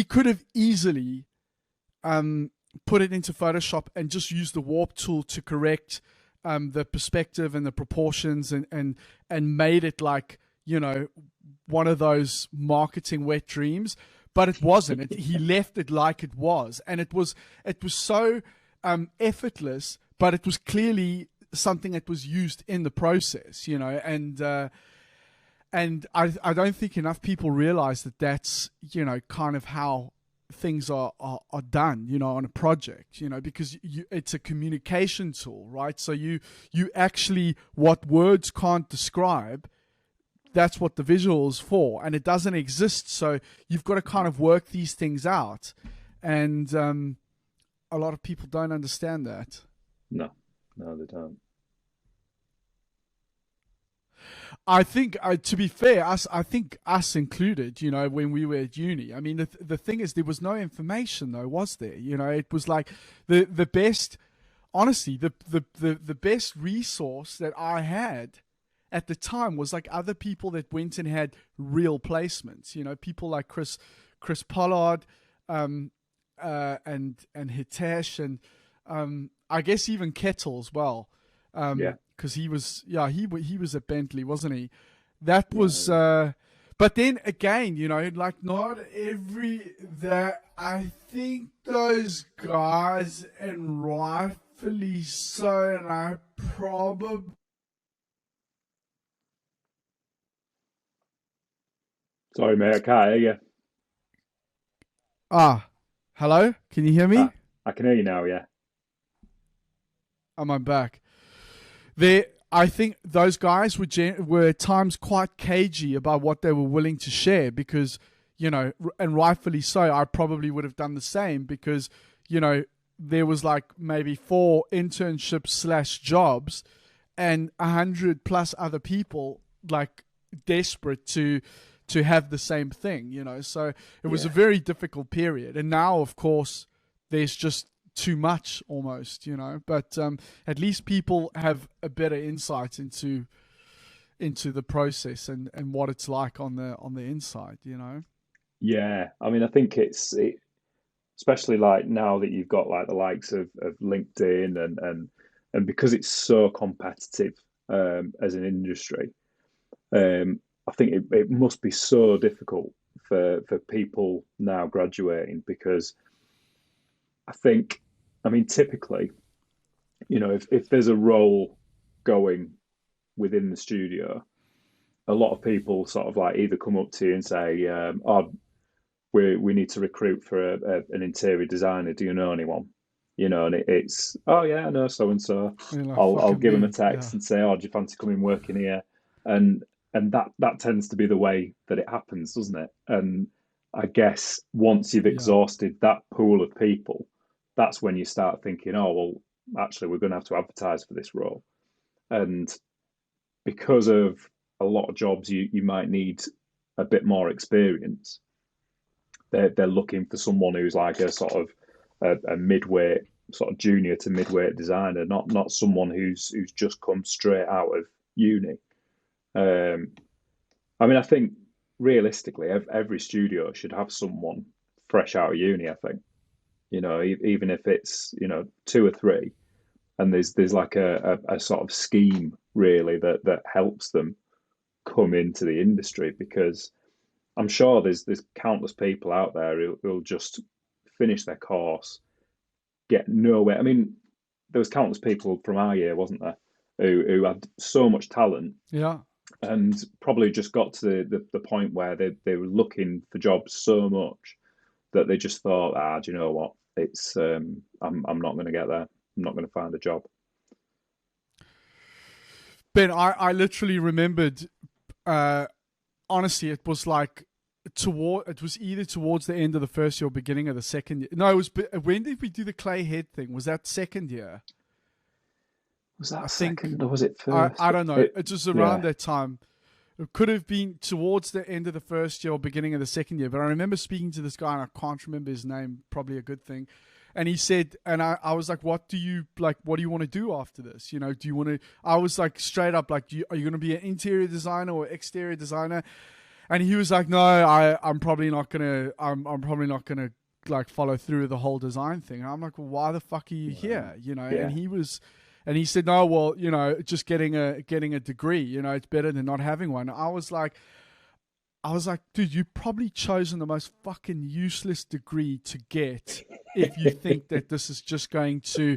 could have easily put it into Photoshop and just use the warp tool to correct the perspective and the proportions and made it like, you know, one of those marketing wet dreams, but it wasn't. He left it like it was, and it was so effortless, but it was clearly something that was used in the process, you know, and I don't think enough people realize that that's, you know, kind of how things are done, you know, on a project, you know, because it's a communication tool, right? So you actually, what words can't describe, that's what the visual is for, and it doesn't exist. So you've got to kind of work these things out, and a lot of people don't understand that.
No, they don't.
I think, to be fair, I think us included, you know, when we were at uni. I mean, the thing is, there was no information, though, was there? You know, it was like the best, honestly, the best resource that I had at the time was like other people that went and had real placements. You know, people like Chris Pollard, and Hitesh, and I guess even Kettle as well.
Yeah.
Because he was at Bentley, wasn't he? That was, but then again, you know, like not I think those guys, and rightfully so, and I probably.
Sorry, mate, I can't hear you.
Hello? Can you hear me?
I can hear you now, yeah.
I'm back. I think those guys were at times quite cagey about what they were willing to share because, you know, and rightfully so, I probably would have done the same because, you know, there was like maybe 4 internships / jobs and 100+ other people like desperate to have the same thing, you know. So it was a very difficult period. And now, of course, there's just too much almost, you know, but at least people have a better insight into the process and what it's like on the inside, you know.
Yeah, I mean, I think especially like now that you've got like the likes of LinkedIn and because it's so competitive as an industry, I think it must be so difficult for people now graduating because I mean, typically, you know, if there's a role going within the studio, a lot of people sort of like either come up to you and say, "Oh, we need to recruit for an interior designer. Do you know anyone?" You know, and it's, "Oh yeah, I know so and so."
Like,
I'll give them a
me.
text and say, "Oh, do you fancy coming working here?" And that tends to be the way that it happens, doesn't it? And I guess once you've exhausted that pool of people, that's when you start thinking, "Oh, well, actually, we're going to have to advertise for this role." And because of a lot of jobs, you might need a bit more experience. They're looking for someone who's like a sort of a midweight, sort of junior to midweight designer, not someone who's just come straight out of uni. I mean, I think realistically, every studio should have someone fresh out of uni. I think, you know, even if it's, you know, 2 or 3, and there's like a sort of scheme really that helps them come into the industry, because I'm sure there's countless people out there who'll just finish their course, get nowhere. I mean, there was countless people from our year, wasn't there, who had so much talent,
Yeah.
and probably just got to the point where they were looking for jobs so much that they just thought, do you know what? It's I'm not going to get there. I'm not going to find a job.
Ben, I literally remembered, honestly, it was like it was either towards the end of the first year or beginning of the second year. No, it was. When did we do the clay head thing? Was that second year?
Was that
I think.
second or was it
I
first?
don't know. It was around
Yeah.
that time. It could have been towards the end of the first year or beginning of the second year. But I remember speaking to this guy, and I can't remember his name. Probably a good thing. And he said, and I was like, what do you want to do after this? You know, do you want to, I was like straight up, like, are you going to be an interior designer or exterior designer? And he was like, no, I'm probably not going to like follow through with the whole design thing. And I'm like, well, why the fuck are you here? You know,
Yeah.
and he said, no, well, you know, just getting a degree, you know, it's better than not having one. I was like, dude, you probably chosen the most fucking useless degree to get if you think that this is just going to,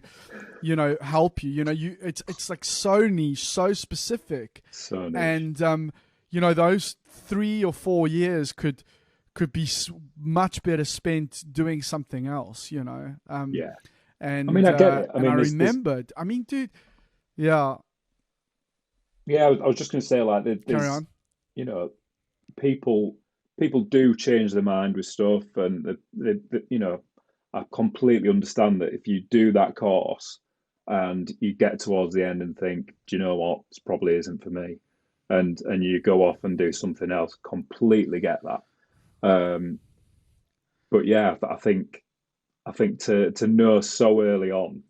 you know, help you. You know, it's like so niche, so specific.
So niche.
And, you know, those 3 or 4 years could be much better spent doing something else, you know.
Yeah.
And
I mean, I get it. I mean,
I remembered. I mean, dude, yeah.
Yeah, I was just going to say, like,
Carry on.
you know, people do change their mind with stuff, and you know, I completely understand that if you do that course and you get towards the end and think, do you know what, this probably isn't for me, and you go off and do something else, completely get that. But yeah, I think to know so early on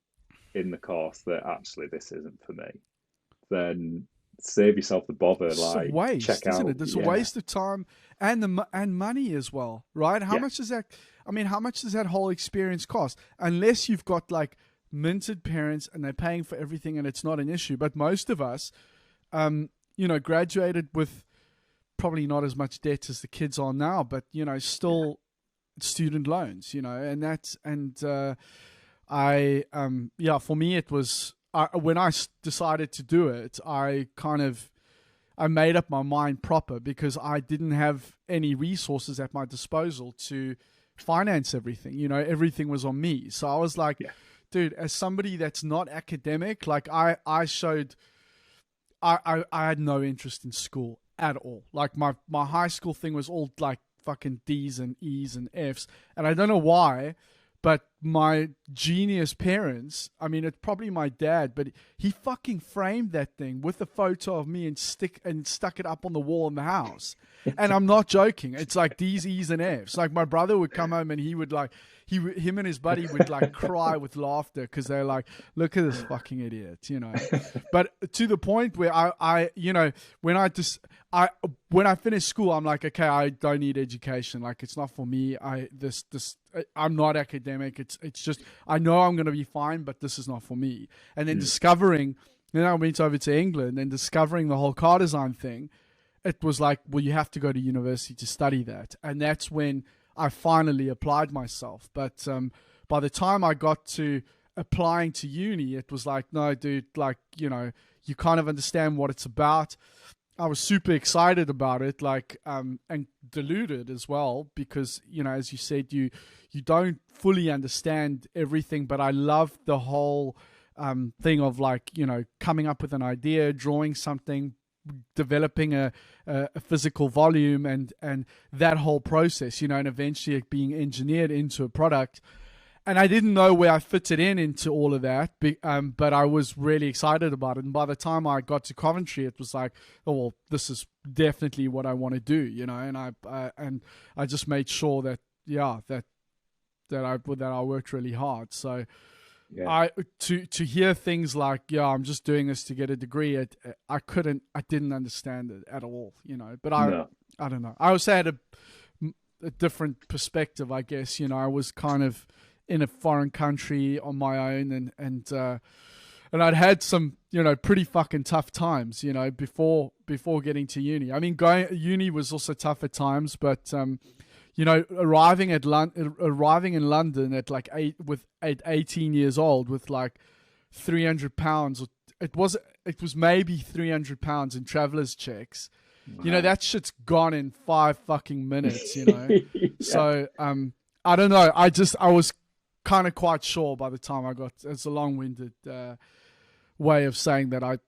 in the course that actually this isn't for me, then save yourself the bother.
It's
like
a waste,
check
isn't
out,
it? It's
yeah.
a waste of time and money as well, right? How
Yeah.
much does that? I mean, how much does that whole experience cost? Unless you've got like minted parents and they're paying for everything and it's not an issue. But most of us, you know, graduated with probably not as much debt as the kids are now, but you know, still student loans, you know, and that's for me it was. When I decided to do it, I made up my mind proper because I didn't have any resources at my disposal to finance everything. You know, everything was on me. So I was like, dude, as somebody that's not academic, like I had no interest in school at all. Like my high school thing was all like fucking D's and E's and F's. And I don't know why, but my genius parents, I mean, it's probably my dad, but he fucking framed that thing with a photo of me and stuck it up on the wall in the house. And I'm not joking. It's like D's, E's, and F's. Like my brother would come home and he would like, him and his buddy would like cry with laughter because they're like, look at this fucking idiot, you know. But to the point where I you know, when I finished school, I'm like, okay, I don't need education. Like it's not for me. I'm not academic. It's just, I know I'm going to be fine, but this is not for me. And then then I went over to England and discovering the whole car design thing. It was like, well, you have to go to university to study that. And that's when I finally applied myself. But by the time I got to applying to uni, it was like, no, dude, like, you know, you kind of understand what it's about. I was super excited about it, like, and deluded as well, because, you know, as you said, you don't fully understand everything, but I love the whole thing of like, you know, coming up with an idea, drawing something, developing a physical volume and that whole process, you know, and eventually it being engineered into a product. And I didn't know where I fitted into all of that, but I was really excited about it. And by the time I got to Coventry, it was like, oh, well, this is definitely what I want to do, you know. And I just made sure that I worked really hard. So to hear things like, I'm just doing this to get a degree, I didn't understand it at all, you know. But I don't know. I also had a different perspective, I guess. You know, I was kind of in a foreign country on my own, and I'd had some, you know, pretty fucking tough times, you know, before getting to uni. I mean, uni was also tough at times, but you know, arriving in London at like 18 years old with like £300, it was maybe £300 in traveller's checks. Wow. You know, that shit's gone in 5 fucking minutes, you know. Yeah. So I don't know. I was kind of quite sure by the time I got. It's a long-winded way of saying that I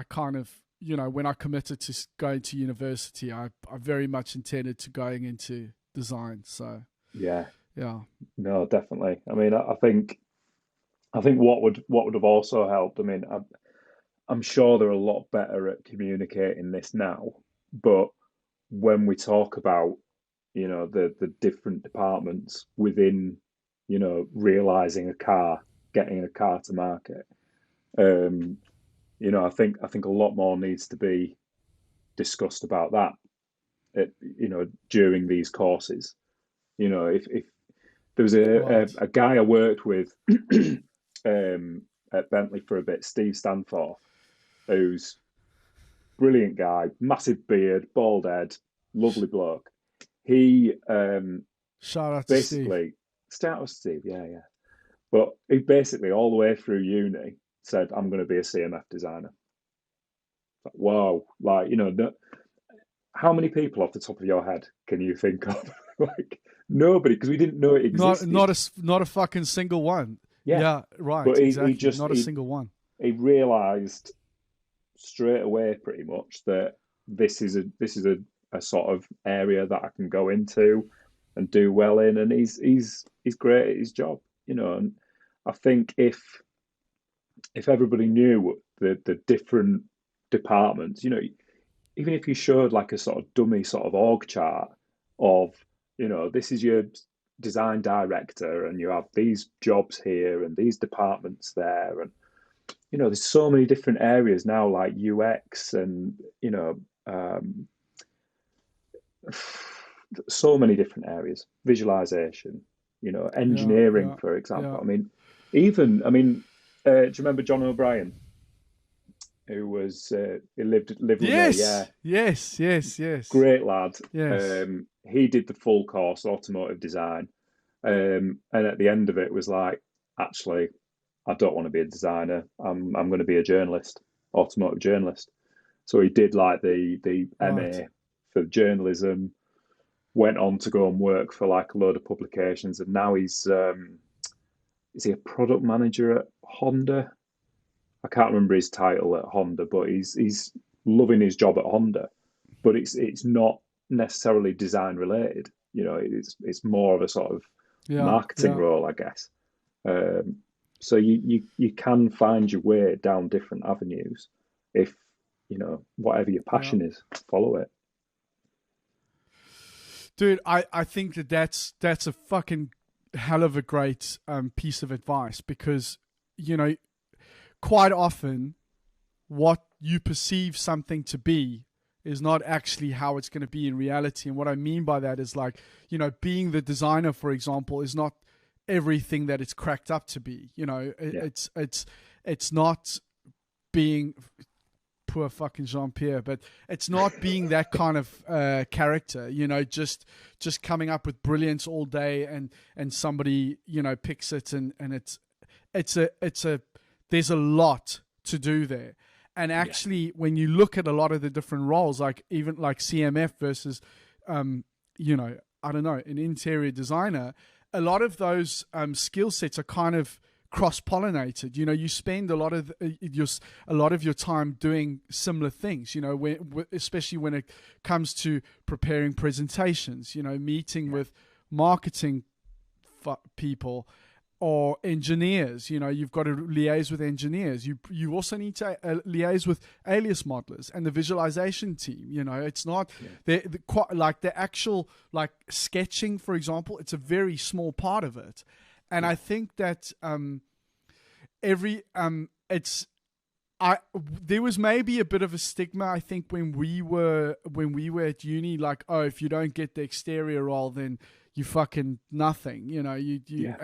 kind of, when I committed to going to university, I very much intended to going into design. So
Yeah,
yeah,
no, definitely. I mean, I think what would have also helped. I mean, I'm sure they're a lot better at communicating this now, but when we talk about, the different departments within, realizing a car, getting a car to market, um, I think a lot more needs to be discussed about that, during these courses. If there was
right.
a guy I worked with at Bentley for a bit, Steve Stanforth, who's brilliant guy, massive beard, bald head, lovely bloke. He
Shout out to Steve.
basically, start with Steve, yeah, yeah. But he basically, all the way through uni, said, I'm going to be a CMF designer. Like, wow. Like, how many people off the top of your head can you think of? Like, nobody, because we didn't know it
Not
existed.
not a not a fucking single one.
Yeah.
Yeah, right.
But he
Exactly.
just,
Not a single one.
he realized straight away pretty much that this is a sort of area that I can go into and do well in, and he's great at his job, and I think if everybody knew the different departments, even if you showed like a sort of dummy sort of org chart of, this is your design director and you have these jobs here and these departments there, and there's so many different areas now, like UX and so many different areas, visualization,
Yeah,
engineering,
yeah,
for example.
yeah.
Do you remember John O'Brien, who was he lived with me? Yeah,
Yes, yes, yes, yes,
great lad.
yes.
He did the full course, automotive design, and at the end of it was like, actually, I don't want to be a designer. I'm going to be a journalist, automotive journalist. So he did like the
Right.
MA for journalism, went on to go and work for like a load of publications, and now he's is he a product manager at Honda? I can't remember his title at Honda, but he's loving his job at Honda. But it's not necessarily design related. It's more of a sort of
Yeah,
marketing
yeah,
role, I guess. Um, so you can find your way down different avenues if whatever your
yeah.
passion is, follow it.
Dude, I think that's a fucking hell of a great piece of advice, because you know quite often what you perceive something to be is not actually how it's going to be in reality. And what I mean by that is, like, being the designer, for example, is not everything that it's cracked up to be.
Yeah,
It's not being, poor fucking Jean Pierre, but it's not being that kind of character. Just coming up with brilliance all day, and somebody picks it, and it's a there's a lot to do there. And
yeah,
actually, when you look at a lot of the different roles, like even like CMF versus, I don't know, an interior designer, a lot of those skill sets are kind of cross-pollinated. You spend a lot of your time doing similar things. Especially when it comes to preparing presentations. Meeting
yeah,
with marketing people or engineers. You've got to liaise with engineers. You also need to liaise with alias modelers and the visualization team. It's not
yeah,
the quite like the actual, like, sketching, for example. It's a very small part of it, and I
yeah,
think that it's there was maybe a bit of a stigma, I think, when we were at uni, like, oh, if you don't get the exterior role, then you fucking nothing.
yeah,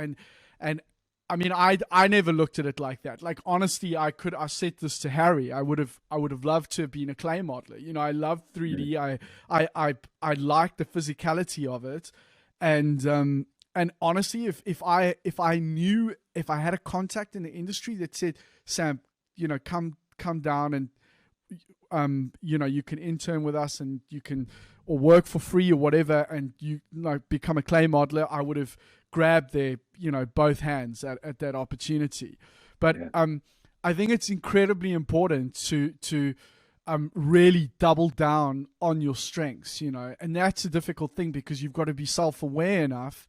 And I mean, I never looked at it like that. Like, honestly, I said this to Harry. I would have loved to have been a clay modeler. I love 3D. I like the physicality of it, and honestly, if I had a contact in the industry that said, Sam, come down, and you can intern with us, and you can, or work for free or whatever, and become a clay modeler, I would have grabbed their both hands at that opportunity. But
yeah,
I think it's incredibly important to really double down on your strengths, you know, and that's a difficult thing because you've got to be self-aware enough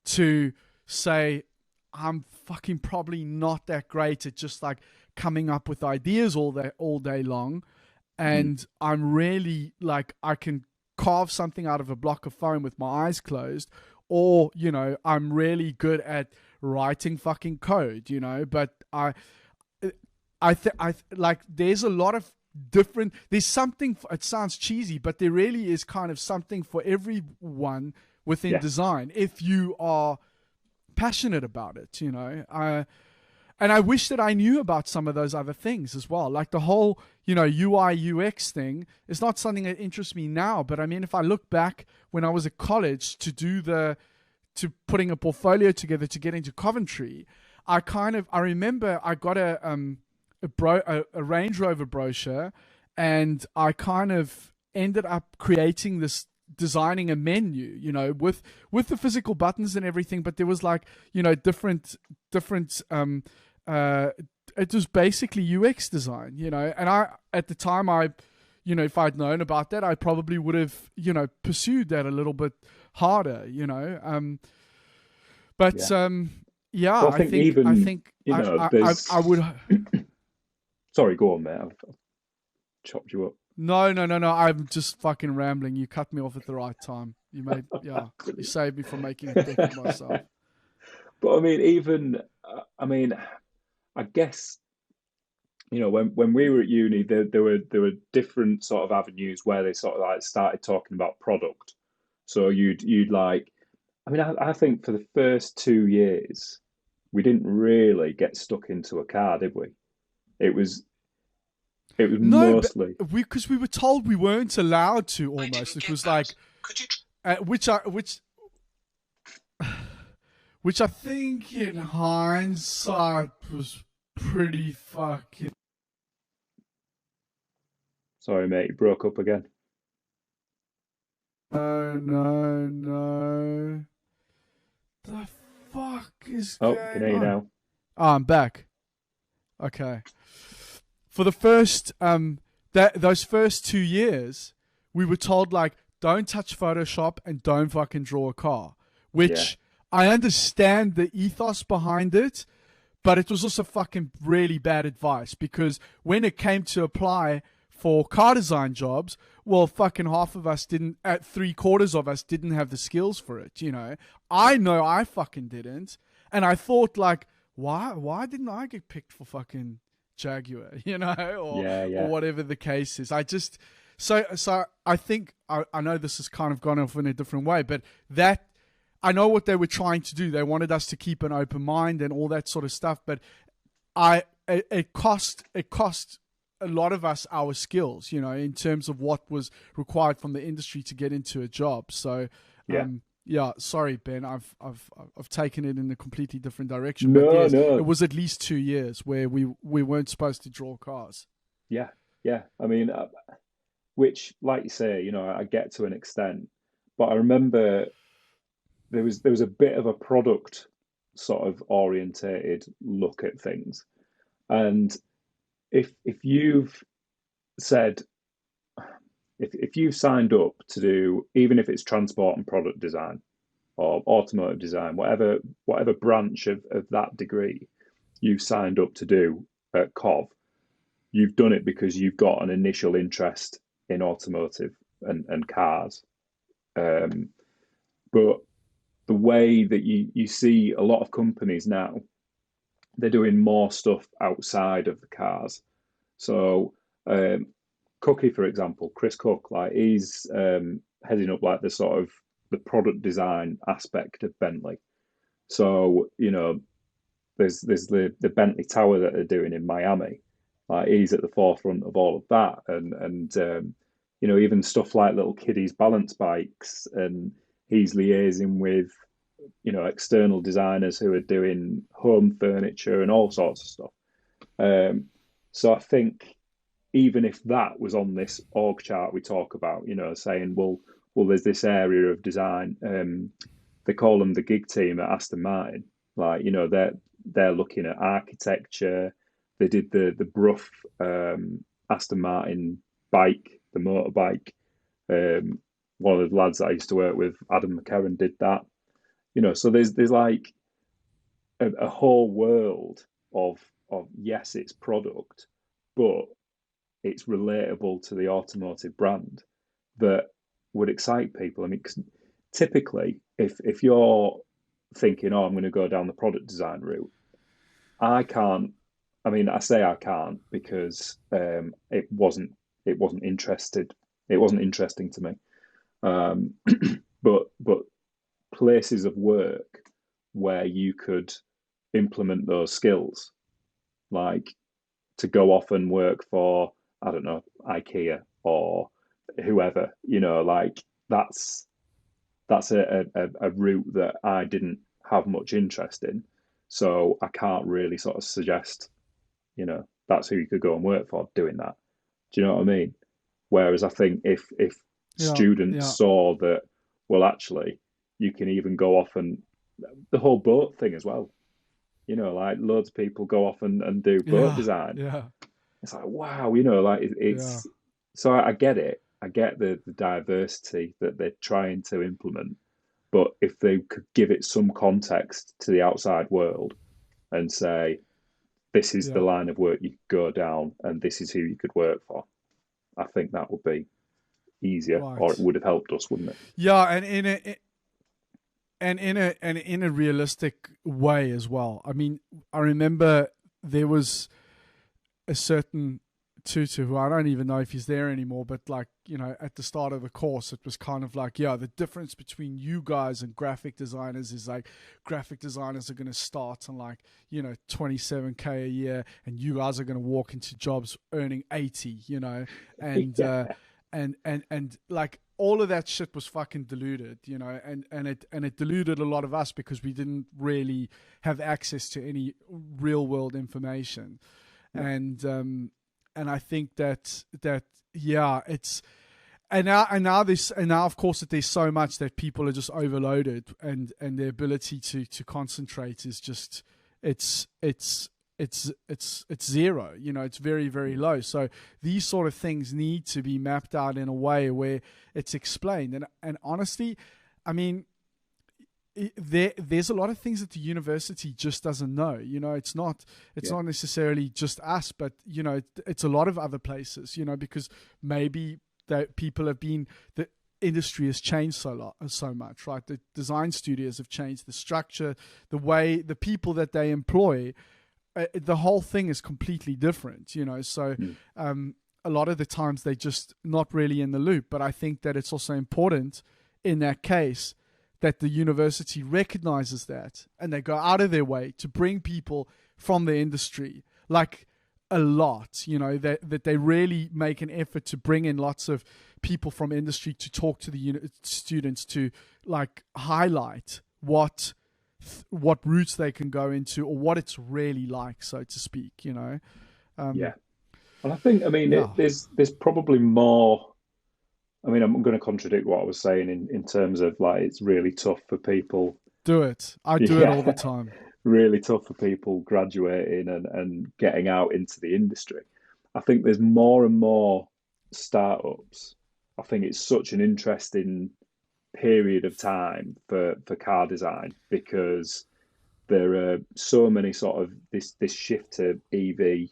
to say, I'm fucking probably not that great at just like coming up with ideas all day long, and I'm really like I can carve something out of a block of foam with my eyes closed, or you know I'm really good at writing fucking code, you know, but like there's a lot of different, there's something, it sounds cheesy, but there really is kind of something for everyone within
Yeah.
design if you are passionate about it, you know. And I wish that I knew about some of those other things as well. Like the whole, you know, UI UX thing is not something that interests me now, but I mean, if I look back when I was at college to putting a portfolio together to get into Coventry, I remember I got a Range Rover brochure, and I kind of ended up creating this, designing a menu, you know, with the physical buttons and everything, but there was like, you know, different it was basically UX design, you know, and I at the time you know, if I'd known about that, I probably would have, you know, pursued that a little bit harder, you know. But
Yeah.
yeah,
Well, I think even,
I think
you know,
I
there's,
would.
sorry, go on, mate. I've chopped you up.
No, no, no, no. I'm just fucking rambling. You cut me off at the right time. Yeah, you saved me from making a dick of myself.
But I mean, even, I mean, I guess, you know, when we were at uni, there were different sort of avenues where they sort of like started talking about product. So you'd like, I mean, I think for the first 2 years, we didn't really get stuck into a car, did we? It was it was
No, but
mostly,
because we were told we weren't allowed to. Almost, it was like, which I think in hindsight was pretty fucking.
sorry, mate, you broke up again.
No, no, no. The fuck is
Oh, can
going
hear you
on?
now.
Oh, I'm back. Okay. For the first those first 2 years, we were told like don't touch Photoshop and don't fucking draw a car,
Yeah,
which I understand the ethos behind it, but it was also fucking really bad advice because when it came to apply for car design jobs, well, fucking half of us didn't, at 3/4 of us didn't have the skills for it, you know I fucking didn't. And I thought like, why didn't I get picked for fucking Jaguar, you know,
yeah,
or
yeah.
whatever the case is. I just, so I think, I know this has kind of gone off in a different way, but that, I know what they were trying to do. They wanted us to keep an open mind and all that sort of stuff, but it cost a lot of us our skills, you know, in terms of what was required from the industry to get into a job. So,
Yeah.
yeah, sorry, Ben, I've taken it in a completely different direction, but
No,
yes, it
no.
was at least 2 years where we weren't supposed to draw cars.
Yeah, yeah. I mean, which, like you say, you know, I get to an extent, but I remember there was a bit of a product sort of orientated look at things, and if you've said if you've signed up to do, even if it's transport and product design or automotive design, whatever branch of that degree you've signed up to do at Cov, you've done it because you've got an initial interest in automotive and cars. Um, but the way that you see a lot of companies now, they're doing more stuff outside of the cars. So um, Cookie, for example, Chris Cook, like he's heading up like the sort of the product design aspect of Bentley. So you know, there's the Bentley Tower that they're doing in Miami. Like he's at the forefront of all of that, and you know, even stuff like little kiddies balance bikes, and he's liaising with, you know, external designers who are doing home furniture and all sorts of stuff. Um, so I think even if that was on this org chart we talk about, you know, saying, well, there's this area of design. They call them the gig team at Aston Martin. Like, you know, they're looking at architecture. They did the Brough Aston Martin bike, the motorbike. One of the lads that I used to work with, Adam McCarran, did that. So there's like a whole world of yes, it's product, but it's relatable to the automotive brand that would excite people. I mean, 'cause typically, if you're thinking, oh, I'm going to go down the product design route, I can't. I mean, I say I can't because it wasn't interested. It wasn't interesting to me. Um, but places of work where you could implement those skills, like to go off and work for, I don't know, IKEA or whoever, like that's a route that I didn't have much interest in. So I can't really sort of suggest, that's who you could go and work for doing that. Do you know what I mean? Whereas I think if
Yeah,
students
yeah,
saw that, well, actually, you can even go off and the whole boat thing as well. Like loads of people go off and do boat
yeah,
design.
yeah,
It's like, wow, like
yeah,
it's so I get it. I get the diversity that they're trying to implement. But if they could give it some context to the outside world and say, this is the
yeah.
line of work you could go down and this is who you could work for, I think that would be easier, or it
Right.
would have helped us, wouldn't it?
Yeah, and in a realistic way as well. I mean, I remember there was a certain tutor who I don't even know if he's there anymore, but like, at the start of the course, it was kind of like, yeah, the difference between you guys and graphic designers is like graphic designers are going to start on like, 27K a year, and you guys are going to walk into jobs earning 80, and,
Yeah,
and like all of that shit was fucking diluted, and it diluted a lot of us because we didn't really have access to any real world information.
no,
And I think that yeah, it's and now of course that there's so much that people are just overloaded, and their ability to concentrate is just it's zero. It's very, very low. So these sort of things need to be mapped out in a way where it's explained. And honestly, I mean, there's a lot of things that the university just doesn't know. It's not
yeah,
necessarily just us, but it's a lot of other places. Because maybe that people have been the industry has changed so much, right? The design studios have changed, the structure, the way, the people that they employ. The whole thing is completely different. So
mm,
a lot of the times they're just not really in the loop. But I think that it's also important in that case that the university recognizes that, and they go out of their way to bring people from the industry, like a lot, that they really make an effort to bring in lots of people from industry to talk to the students, to like highlight what routes they can go into, or what it's really like, so to speak.
yeah.
Um,
And I think, I mean,
yeah,
there's probably more. I mean, I'm going to contradict what I was saying in terms of like it's really tough for people.
do it. I do it all the
Yeah,
time.
really tough for people graduating and getting out into the industry. I think there's more and more startups. I think it's such an interesting period of time for car design because there are so many sort of this shift to EV.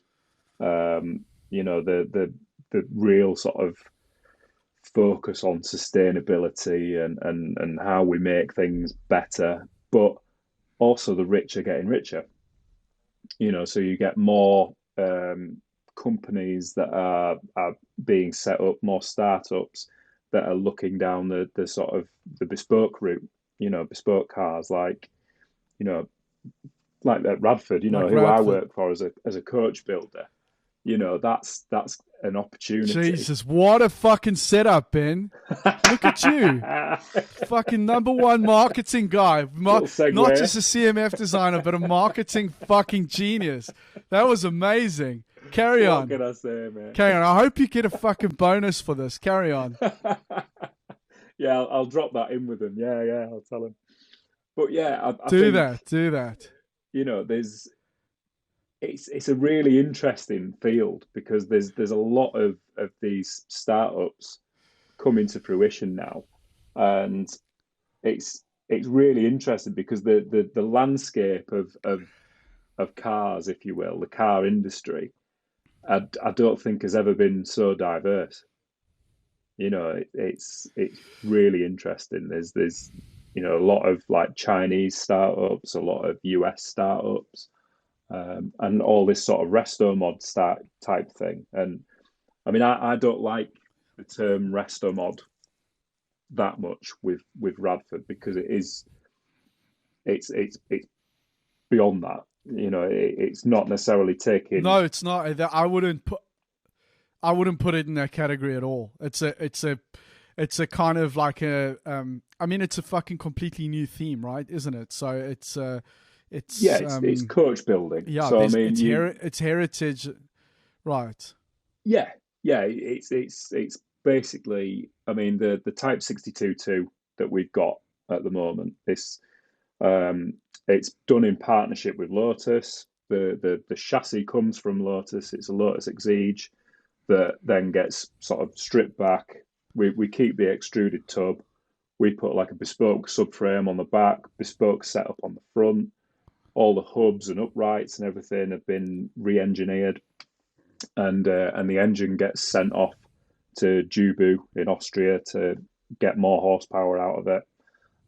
The real sort of focus on sustainability and how we make things better, but also the rich are getting richer. So you get more companies that are being set up, more startups that are looking down the sort of the bespoke route. Bespoke cars you know like at Radford.
Like
Who I
Radford.
work for as a coach builder. That's an opportunity.
Jesus, what a fucking setup, Ben. Look at you. Fucking number one marketing guy.
Little
Not just
segue.
a CMF designer, but a marketing fucking genius. That was amazing. Carry
What
on.
can I say, mate?
Carry on. I hope you get a fucking bonus for this. Carry on.
Yeah, I'll drop that in with him. Yeah, yeah, I'll tell him. But yeah, I
Do
think
that. Do that.
there's it's a really interesting field because there's a lot of these startups coming to fruition now, and it's really interesting because the landscape of cars, if you will, the car industry, I don't think has ever been so diverse. It's really interesting. There's a lot of like Chinese startups, a lot of US startups, and all this sort of resto mod start type thing. And I mean, I don't like the term resto mod that much with Radford because it's beyond that. It's not necessarily taking.
No, it's not. I wouldn't put it in that category at all. It's a kind of like a I mean, it's a fucking completely new theme, right? Isn't it? So
Yeah,
it's
it's coach building.
yeah,
So I mean,
it's heritage, right?
yeah, yeah, it's basically. I mean, the Type 62.2 that we've got at the moment. Um, it's done in partnership with Lotus. The chassis comes from Lotus. It's a Lotus Exige that then gets sort of stripped back. We keep the extruded tub. We put like a bespoke subframe on the back, bespoke setup on the front. All the hubs and uprights and everything have been re-engineered, and the engine gets sent off to Jubu in Austria to get more horsepower out of it.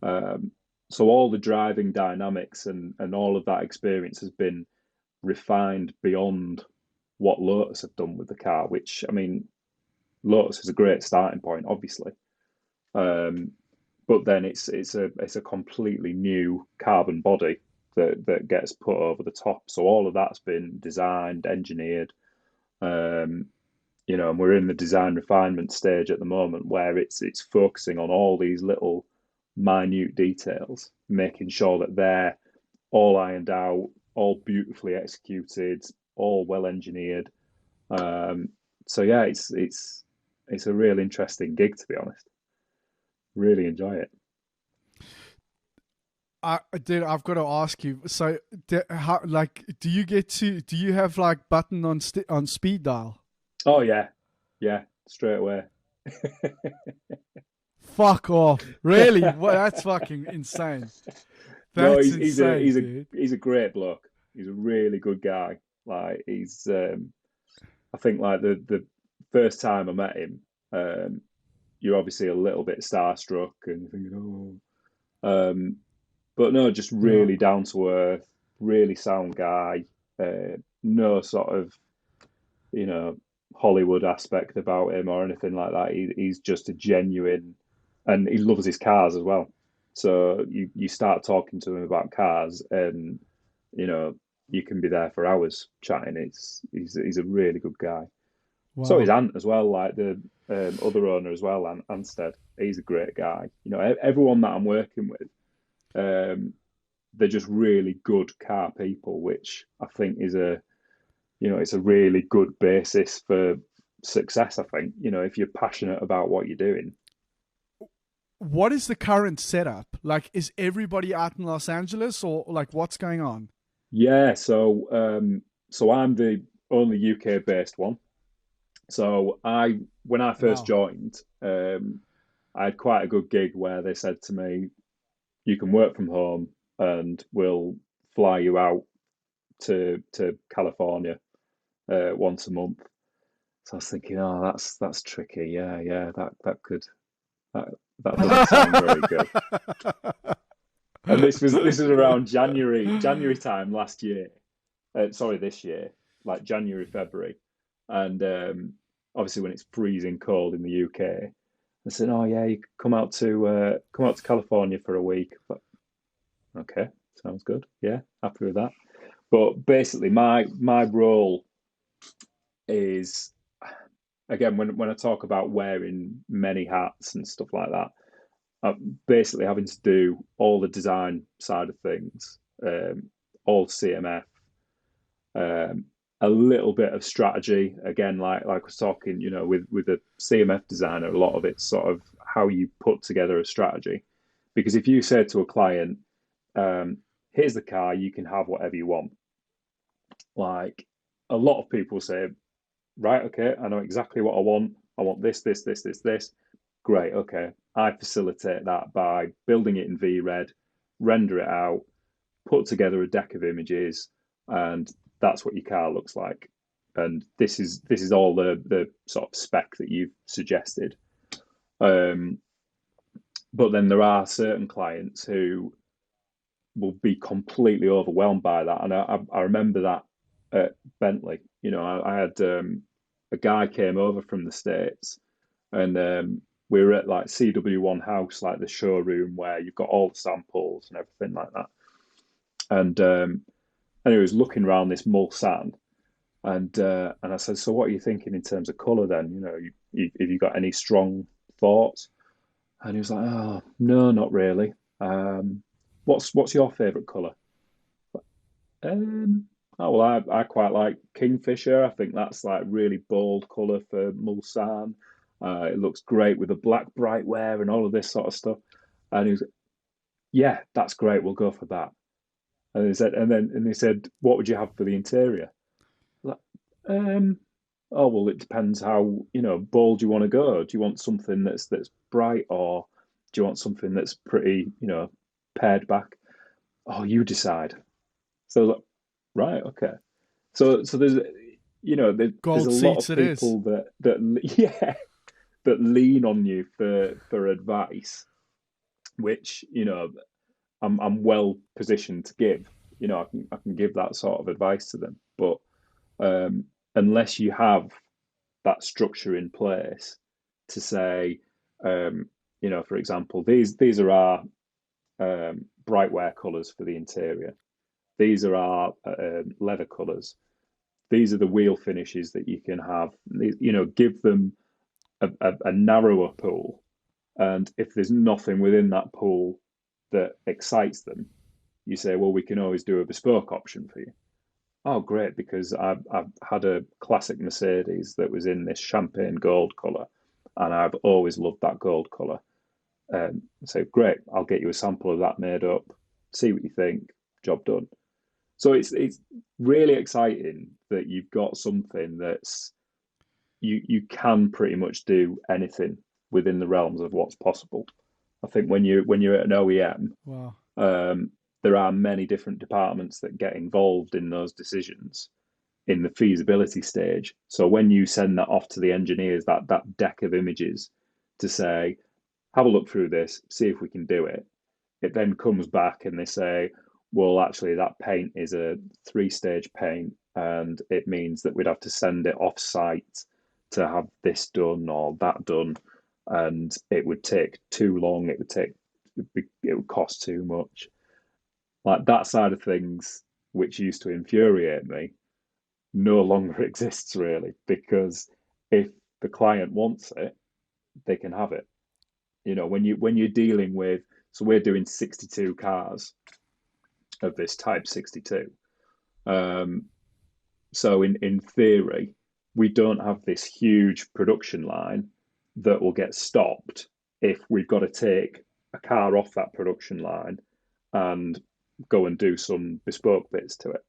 Um, so all the driving dynamics and all of that experience has been refined beyond what Lotus have done with the car. Which I mean, Lotus is a great starting point, obviously, um, but then it's a completely new carbon body that gets put over the top. So all of that's been designed, engineered, um, and we're in the design refinement stage at the moment where it's focusing on all these little minute details, making sure that they're all ironed out, all beautifully executed, all well engineered. Um, so yeah, it's a real interesting gig, to be honest. Really enjoy it.
I've got to ask you. So, how, like, do you have like button on speed dial?
Oh yeah, yeah, straight away.
Fuck off! Really? Well, that's fucking insane.
No,
That's insane, dude.
he's a great bloke. He's a really good guy. Like I think like the first time I met him, um, you're obviously a little bit starstruck and thinking, oh, but no, just
Yeah.
really down to earth, really sound guy. No sort of you know Hollywood aspect about him or anything like that. He's just a genuine, and he loves his cars as well. So you start talking to him about cars, and you know you can be there for hours chatting. He's a really good guy. So his
Wow.
aunt as well, like the other owner as well, Anstead. He's a great guy. Everyone that I'm working with, um, they're just really good car people, which I think is it's a really good basis for success. I think if you're passionate about what you're doing.
What is the current setup? Like, is everybody out in Los Angeles, or like what's going on?
Yeah, so I'm the only UK based one. So when I first
Wow.
joined, I had quite a good gig where they said to me, "You can work from home, and we'll fly you out to California once a month." So I was thinking, oh, that's tricky. Yeah, yeah, that that doesn't sound very good. And this was around January time last year. Sorry, this year, like January, February, and obviously when it's freezing cold in the UK, I said, "Oh yeah, you could come out to California for a week." But okay, sounds good. Yeah, happy with that. But basically, my role is again when I talk about wearing many hats and stuff like that. I'm basically having to do all the design side of things, all CMF, um, a little bit of strategy. Again, like I was talking, with a CMF designer, a lot of it's sort of how you put together a strategy. Because if you say to a client, um, "Here's the car, you can have whatever you want," Like a lot of people say, right, okay, I know exactly what I want. I want this, this, this, this, this. Great, okay. I facilitate that by building it in VRED, render it out, put together a deck of images, and that's what your car looks like. And this is all the sort of spec that you've suggested. Um, but then there are certain clients who will be completely overwhelmed by that. And I remember that at Bentley. You know, I had a guy came over from the States, and we were at like CW1 House, like the showroom where you've got all the samples and everything like that. And he was looking around this Mulsanne, and I said, "So what are you thinking in terms of colour? Then, you know, have you got any strong thoughts?" And he was like, "Oh, no, not really. What's your favourite colour?" Oh well, I quite like Kingfisher. I think that's like really bold colour for Mulsanne. It looks great with the black bright wear and all of this sort of stuff. And he was, yeah, that's great. We'll go for that. And he said, and he said, what would you have for the interior? Like, oh well, it depends how bold you want to go. Do you want something that's bright, or do you want something that's pretty pared back? Oh, you decide. So like, right, okay. So there's there's a
Gold
lot
seats
of
it is.
people that yeah, that lean on you for advice, which I'm well positioned to give. I can give that sort of advice to them, but um, unless you have that structure in place to say, for example, these are our bright wear colours for the interior. These are our leather colours. These are the wheel finishes that you can have. Give them a narrower pool, and if there's nothing within that pool that excites them, you say, well, we can always do a bespoke option for you. Oh, great, because I've had a classic Mercedes that was in this champagne gold colour, and I've always loved that gold colour. So great, I'll get you a sample of that made up, see what you think, job done. So it's really exciting that you've got something that's you can pretty much do anything within the realms of what's possible. I think when you're at an OEM,
Wow.
there are many different departments that get involved in those decisions in the feasibility stage. So when you send that off to the engineers, that deck of images to say, have a look through this, see if we can do it. It then comes back and they say, well, actually, that paint is a 3-stage paint, and it means that we'd have to send it off site to have this done or that done, and it would take too long. It would cost too much. Like that side of things, which used to infuriate me, no longer exists really, because if the client wants it, they can have it. When you're dealing with, so we're doing 62 cars of this type 62. So in theory, we don't have this huge production line that will get stopped if we've got to take a car off that production line and go and do some bespoke bits to it.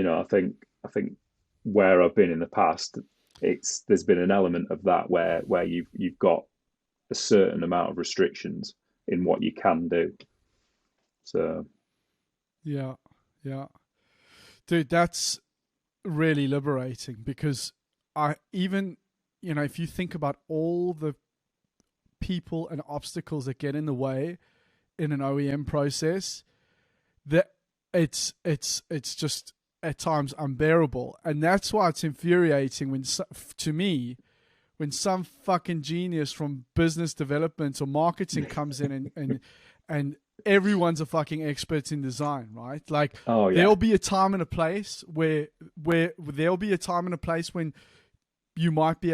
I think where I've been in the past, there's been an element of that where you've got a certain amount of restrictions in what you can do. So
Yeah. Yeah. Dude, that's really liberating, because I even, if you think about all the people and obstacles that get in the way in an OEM process, that it's just at times unbearable. And that's why it's infuriating to me, when some fucking genius from business development or marketing comes in and everyone's a fucking expert in design, right? Like,
oh yeah,
there'll be a time and a place where there'll be a time and a place when you might be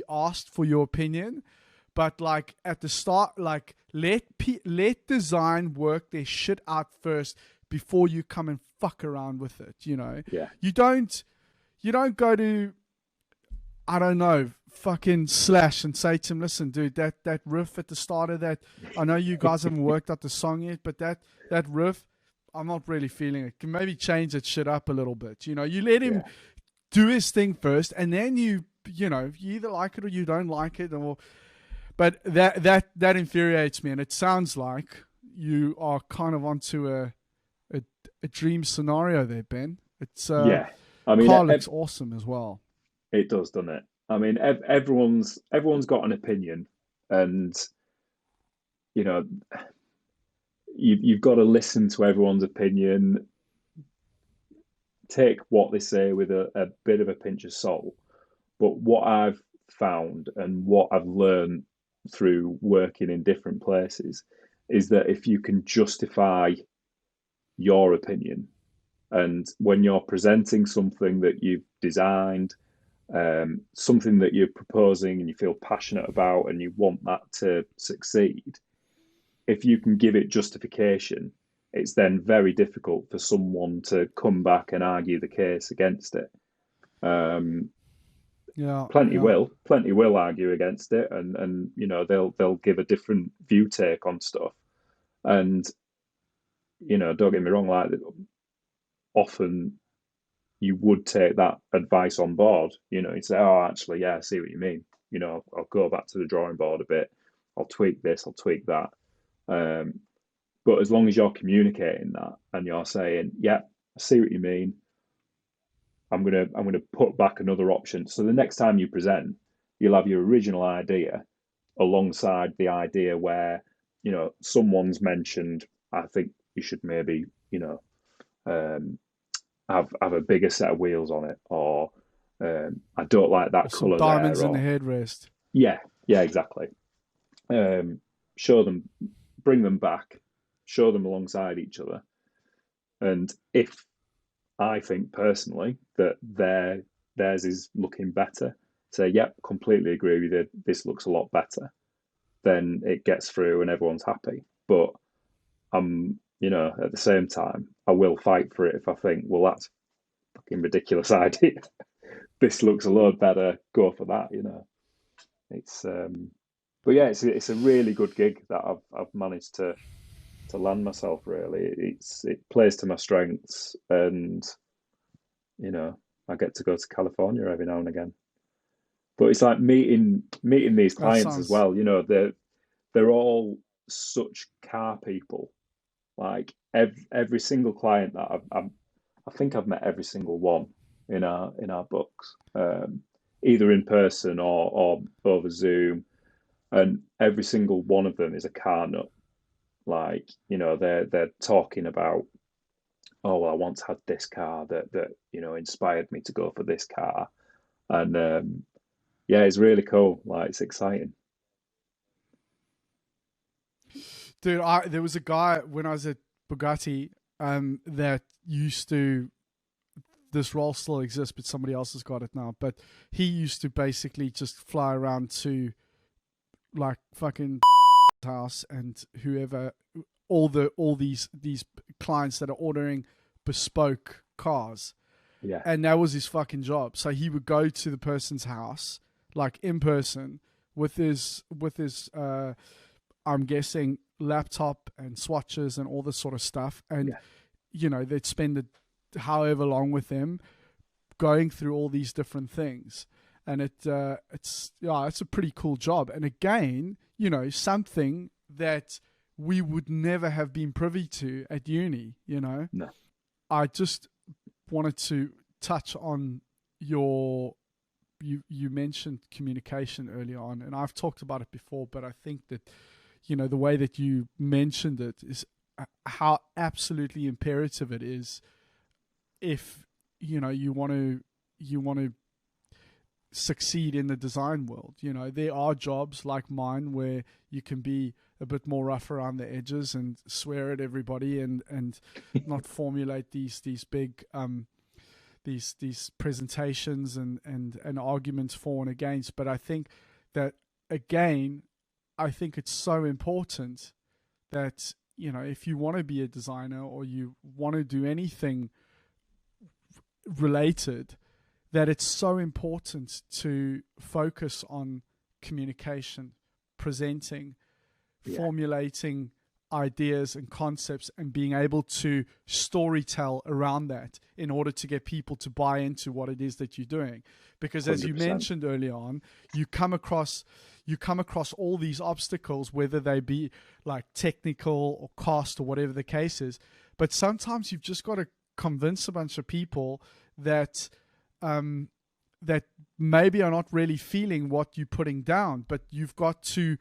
asked for your opinion, but like at the start, like let design work their shit out first before you come and fuck around with it.
yeah.
You don't go to, I don't know, fucking Slash and say to him, listen, dude, that riff at the start of that, I know you guys haven't worked out the song yet, but that riff, I'm not really feeling it. Can maybe change that shit up a little bit. You know, you let him
Yeah.
do his thing first, and then you either like it or you don't like it, but that infuriates me, and it sounds like you are kind of onto a dream scenario there, Ben. It's
Yeah. I mean,
car looks awesome as well.
it does, doesn't it? I mean, everyone's got an opinion, and you know, you've got to listen to everyone's opinion. Take what they say with a bit of a pinch of salt. But what I've found and what I've learned through working in different places is that if you can justify your opinion, and when you're presenting something that you've designed, something that you're proposing and you feel passionate about and you want that to succeed, if you can give it justification, it's then very difficult for someone to come back and argue the case against it. Um,
Yeah,
plenty
yeah.
will argue against it, and they'll give a different view take on stuff. And don't get me wrong, like often you would take that advice on board. You say, oh, actually, yeah, I see what you mean. I'll go back to the drawing board a bit. I'll tweak this, I'll tweak that. But as long as you're communicating that and you're saying, yeah, I see what you mean. I'm gonna put back another option. So the next time you present, you'll have your original idea alongside the idea where, someone's mentioned, I think you should maybe, um, have a bigger set of wheels on it, or I don't like
Or
that
some
color
diamonds
there,
in the
or
headrest.
yeah, exactly. Show them, bring them back, show them alongside each other. And if I think personally that theirs is looking better, say, yep, completely agree with you, this looks a lot better, then it gets through and everyone's happy. But at the same time, I will fight for it if I think, well, that's a fucking ridiculous idea. This looks a lot better, go for that. It's but yeah, it's a really good gig that I've managed to land myself. Really, it plays to my strengths, and I get to go to California every now and again. But it's like meeting these
That
clients as
sounds
well. They're all such car people. Like every single client that I think I've met every single one in our books, either in person or over Zoom, and every single one of them is a car nut. Like they're talking about, oh, well, I once had this car that inspired me to go for this car, and yeah, it's really cool. Like it's exciting.
dude. There was a guy when I was at Bugatti that used to. This role still exists, but somebody else has got it now. But he used to basically just fly around to like fucking house and whoever, all these clients that are ordering bespoke cars,
Yeah,
and that was his fucking job. So he would go to the person's house, like in person, with his I'm guessing laptop and swatches and all this sort of stuff, and
yeah,
they'd spend however long with them going through all these different things. And it's a pretty cool job. And again, something that we would never have been privy to at uni.
no,
I just wanted to touch on you mentioned communication early on, and I've talked about it before, but I think that the way that you mentioned it is how absolutely imperative it is if you want to succeed in the design world. There are jobs like mine where you can be a bit more rough around the edges and swear at everybody and not formulate these big these presentations and arguments for and against. But I think that again, it's so important that if you want to be a designer or you want to do anything related, that it's so important to focus on communication, presenting,
yeah,
formulating ideas and concepts and being able to storytell around that in order to get people to buy into what it is that you're doing. Because as
100%.
you mentioned early on, you come across all these obstacles, whether they be like technical or cost or whatever the case is. But sometimes you've just got to convince a bunch of people that that maybe are not really feeling what you're putting down, but you've got to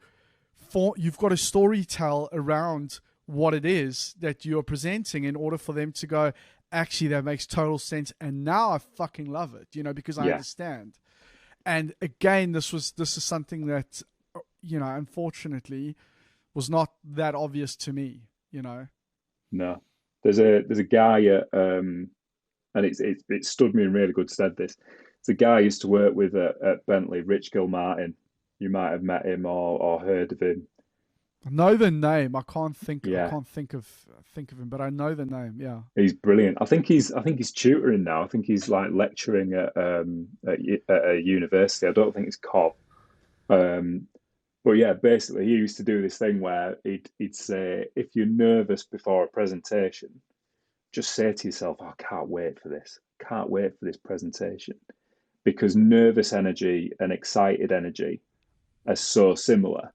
storytell around what it is that you're presenting in order for them to go, actually, that makes total sense, and now I fucking love it, because I understand. And again, this is something that, unfortunately, was not that obvious to me.
No, there's a guy at and it stood me in really good stead. It's a guy I used to work with at Bentley, Rich Gilmartin. You might have met him or heard of him.
I know the name. I can't think.
Yeah.
I can't think of him, but I know the name. Yeah,
he's brilliant. I think he's tutoring now. I think he's like lecturing at a university. I don't think it's Cobb. But yeah, basically, he used to do this thing where he'd say, if you're nervous before a presentation, just say to yourself, I can't wait for this. Can't wait for this presentation. Because nervous energy and excited energy are so similar.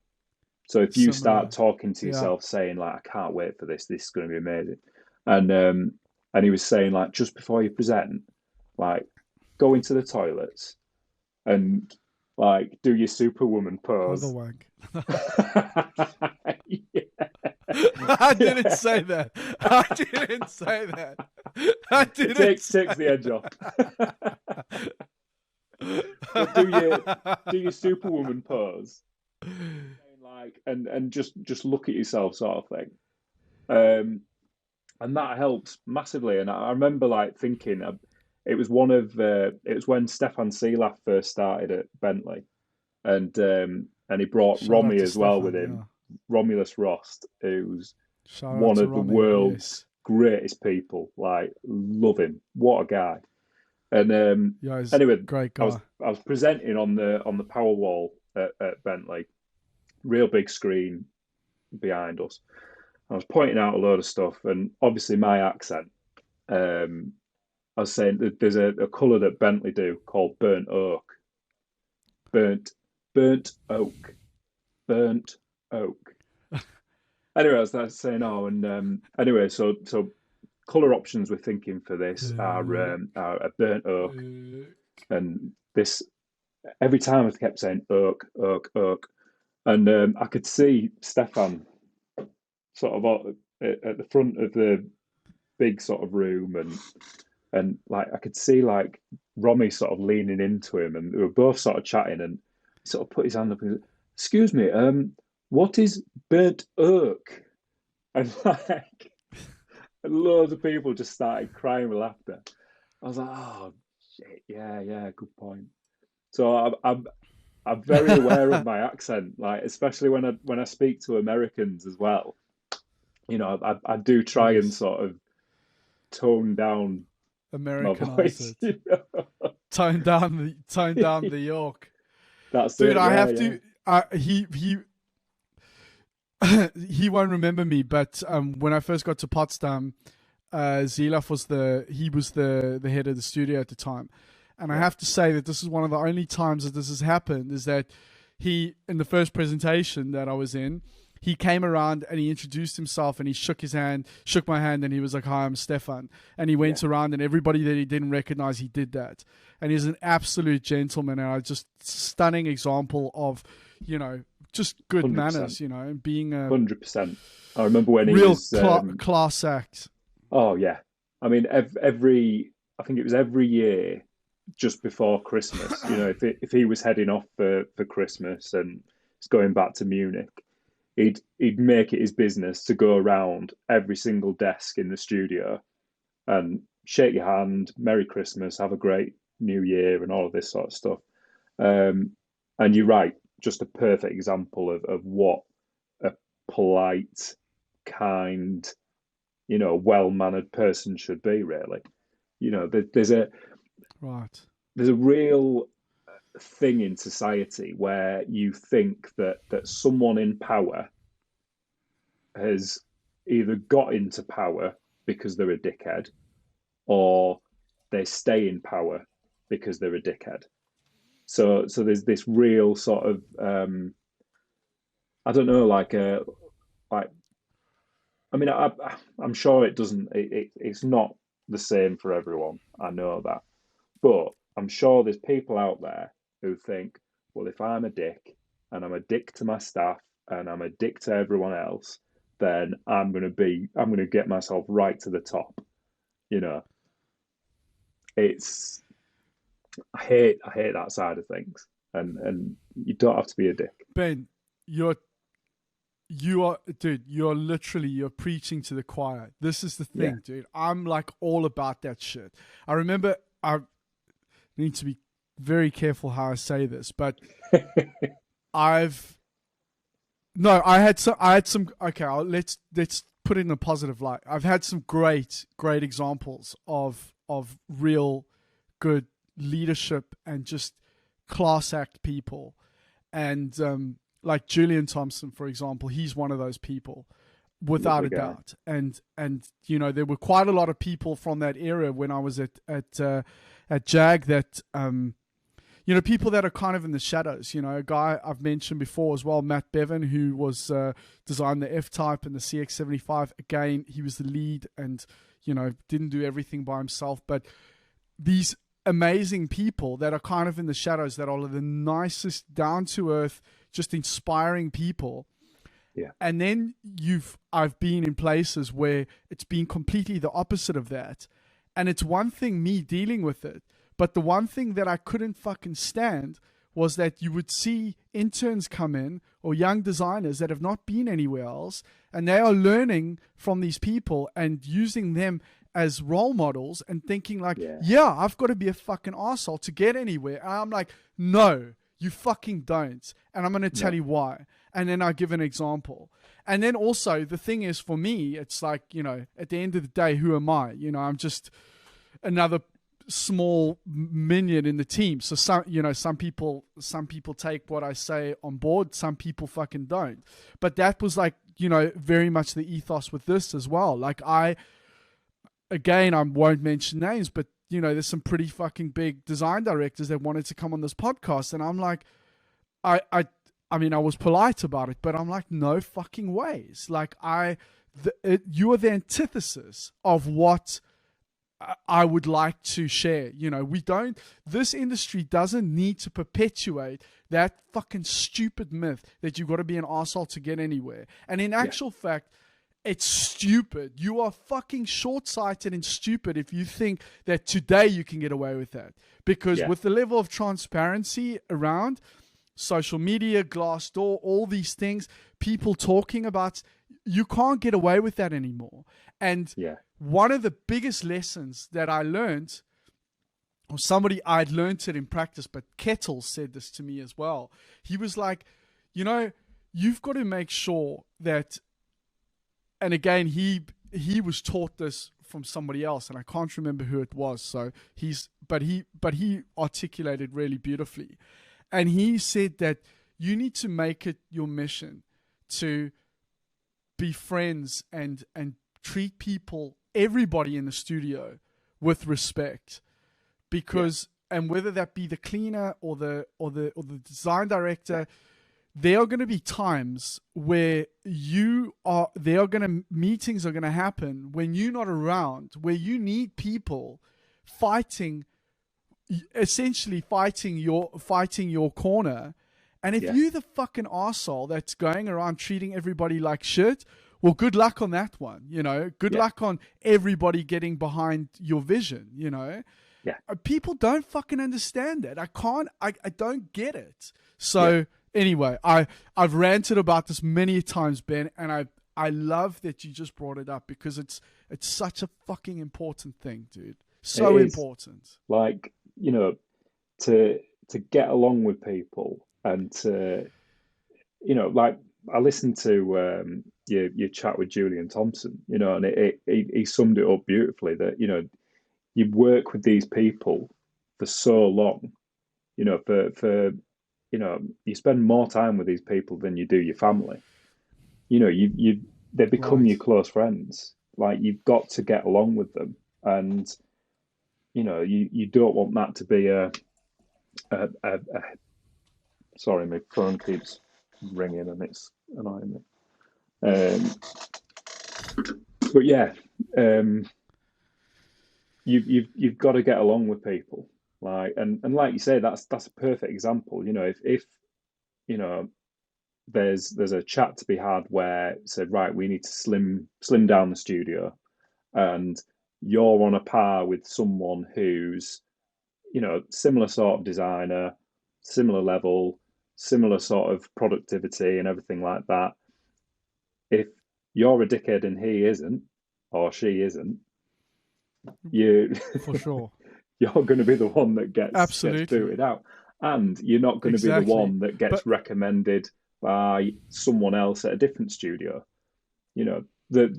So if you start talking to yourself, saying like, I can't wait for this is going to be amazing. And he was saying, like, just before you present, like, go into the toilets and like do your superwoman pose.
The wank. I didn't say that. I didn't say that. I didn't.
Takes the edge off. do your superwoman pose, like, and just look at yourself, sort of thing. And that helps massively. And I remember like thinking, it was when Stefan Seelaf first started at Bentley, and he brought Romy as well with him, Romulus Rost, who's one of the world's greatest people. Like, love him, what a guy. And anyway,
great guy.
I was presenting on the power wall at Bentley, real big screen behind us. I was pointing out a load of stuff, and obviously my accent. I was saying that there's a colour that Bentley do called burnt oak. Burnt oak. Burnt oak. Anyway, I was saying, anyway, so colour options we're thinking for this are a burnt oak. And this, every time I kept saying oak. And I could see Stefan sort of at the front of the big sort of room, and like I could see like Romy sort of leaning into him, and they were both sort of chatting, and he sort of put his hand up and said, "Excuse me, what is burnt oak?" And like loads of people just started crying with laughter. I was like, "Oh shit, yeah, good point." So I'm very aware of my accent, like especially when I speak to Americans as well. I do try and sort of tone down
Americanize it. Tone down the York.
That's
dude.
It,
I have to. He won't remember me, but when I first got to Potsdam, Zilaf was the head of the studio at the time, and I have to say that this is one of the only times that this has happened. Is that he, in the first presentation that I was in, he came around and he introduced himself and he shook my hand, and he was like, "Hi, I'm Stefan." And he went around, and everybody that he didn't recognize, he did that. And he's an absolute gentleman, and just stunning example of, just good
100%.
Manners, and being a
100%. I remember when he
real
was
class act.
Oh yeah, I mean I think it was every year just before Christmas. If he was heading off for Christmas and was going back to Munich, he'd make it his business to go around every single desk in the studio and shake your hand, Merry Christmas, have a great New Year, and all of this sort of stuff. And you're right, just a perfect example of what a polite, kind, well-mannered person should be, really. There's a real thing in society where you think that someone in power has either got into power because they're a dickhead, or they stay in power because they're a dickhead. So there's this real sort of I don't know, like I mean, I'm sure it doesn't. It's not the same for everyone. I know that, but I'm sure there's people out there who think, well, if I'm a dick and I'm a dick to my staff and I'm a dick to everyone else, then I'm gonna get myself right to the top. You know, it's I hate that side of things, and you don't have to be a dick.
Ben, you're you are, dude, you're preaching to the choir. This is the
Yeah,
thing, dude. I'm like all about that shit. I remember, I need to be very careful how I say this, but I've no, I had some. Okay, let's put it in a positive light. I've had some great examples of real good leadership and just class act people, and like Julian Thompson, for example, he's one of those people, without
lovely
a
guy.
doubt. And there were quite a lot of people from that era when I was at Jag that people that are kind of in the shadows. A guy I've mentioned before as well, Matt Bevan, who was designed the F-Type and the CX-75. Again, he was the lead and, didn't do everything by himself. But these amazing people that are kind of in the shadows, that are the nicest, down-to-earth, just inspiring people.
Yeah,
And then I've been in places where it's been completely the opposite of that. And it's one thing me dealing with it, but the one thing that I couldn't fucking stand was that you would see interns come in, or young designers that have not been anywhere else, and they are learning from these people and using them as role models and thinking like,
yeah,
yeah, I've got to be a fucking arsehole to get anywhere. And I'm like, no, you fucking don't. And I'm going to tell
no,
you why. And then I give an example. And then also the thing is, for me, it's like, at the end of the day, who am I? I'm just another small minion in the team. So some people take what I say on board, some people fucking don't. But that was like, very much the ethos with this as well. Like I won't mention names, but there's some pretty fucking big design directors that wanted to come on this podcast, and I'm like, I mean, I was polite about it, but I'm like, no fucking ways. Like you are the antithesis of what I would like to share. This industry doesn't need to perpetuate that fucking stupid myth that you've got to be an arsehole to get anywhere. And in
yeah,
actual fact, it's stupid. You are fucking short-sighted and stupid if you think that today you can get away with that. Because
yeah,
with the level of transparency around social media, Glassdoor, all these things, people talking about, you can't get away with that anymore. And
yeah,
one of the biggest lessons that I learned, or I'd learned it in practice, but Kettle said this to me as well. He was like, you've got to make sure that, and again, he was taught this from somebody else, and I can't remember who it was. So but he articulated really beautifully. And he said that you need to make it your mission to be friends and treat people, everybody in the studio, with respect, because and whether that be the cleaner or the design director, there are going to be times where meetings are going to happen when you're not around, where you need people essentially fighting your corner. And if you're the fucking arsehole that's going around treating everybody like shit, well, good luck on that one. Good luck on everybody getting behind your vision.
yeah.
People don't fucking understand that. I don't get it. So anyway, I've ranted about this many times, Ben, and I love that you just brought it up, because it's such a fucking important thing, dude. So important.
Like, to get along with people, and to, like, I listened to your chat with Julian Thompson, and he summed it up beautifully, that, you work with these people for so long, for you spend more time with these people than you do your family. You they become
Right.
your close friends. Like you've got to get along with them, and you don't want that to be a sorry, my phone keeps ringing and it's annoying me. But yeah, um, you've got to get along with people. Like and like you say, that's a perfect example. If you know there's a chat to be had where it said, right, we need to slim down the studio, and you're on a par with someone who's similar sort of designer, similar level, similar sort of productivity and everything like that. If you're a dickhead and he isn't, or she isn't, you
For sure.
you're going to be the one that gets
Absolutely.
booted out, and you're not going to be the
Exactly.
one that gets
But
recommended by someone else at a different studio. You know, the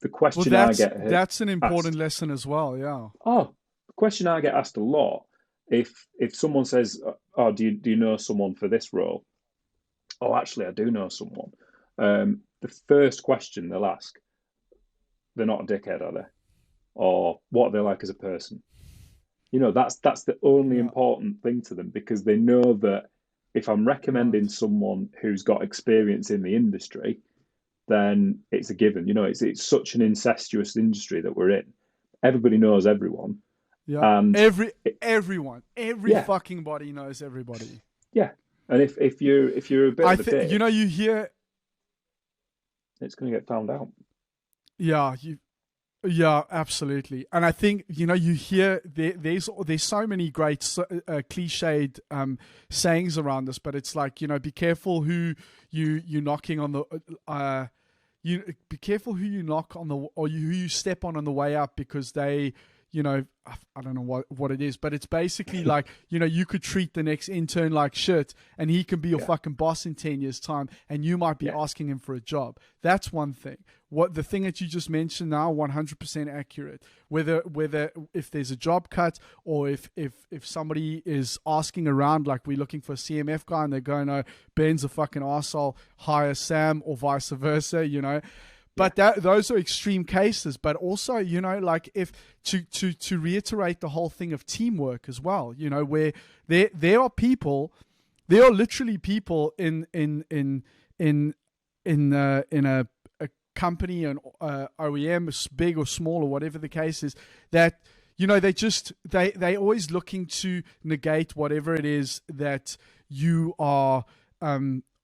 well,
question I
that's
get
that's an important
asked.
lesson as well. Yeah.
Oh, the question I get asked a lot, if someone says, "Oh, do you know someone for this role?" Oh, actually, I do know someone. The first question they'll ask, they're not a dickhead, are they? Or what are they like as a person? That's the only
Yeah.
important thing to them, because they know that if I'm recommending
Right.
someone who's got experience in the industry, then it's a given. It's such an incestuous industry that we're in. Everybody knows everyone,
Yeah.
and
Every
yeah,
fucking body knows everybody.
yeah. And if you're a bit
I
of a
think
dick,
you hear.
it's going to get found out.
Yeah. Yeah, absolutely. And I think you hear there's so many great cliched sayings around this, but it's like be careful who you knocking on the you be careful who you knock on the or who you step on the way up, because they I don't know what it is, but it's basically like you could treat the next intern like shit, and he can be your
Yeah,
fucking boss in 10 years time, and you might be
yeah,
asking him for a job. That's one thing. What the thing that you just mentioned now, 100% accurate. Whether if there's a job cut, or if somebody is asking around, like we're looking for a CMF guy and they're going, "Oh, Ben's a fucking arsehole, hire Sam," or vice versa,
yeah,
But those are extreme cases. But also, like if to reiterate the whole thing of teamwork as well, where there are people, there are literally people in a company, an OEM, big or small or whatever the case is, that they always looking to negate whatever it is that you are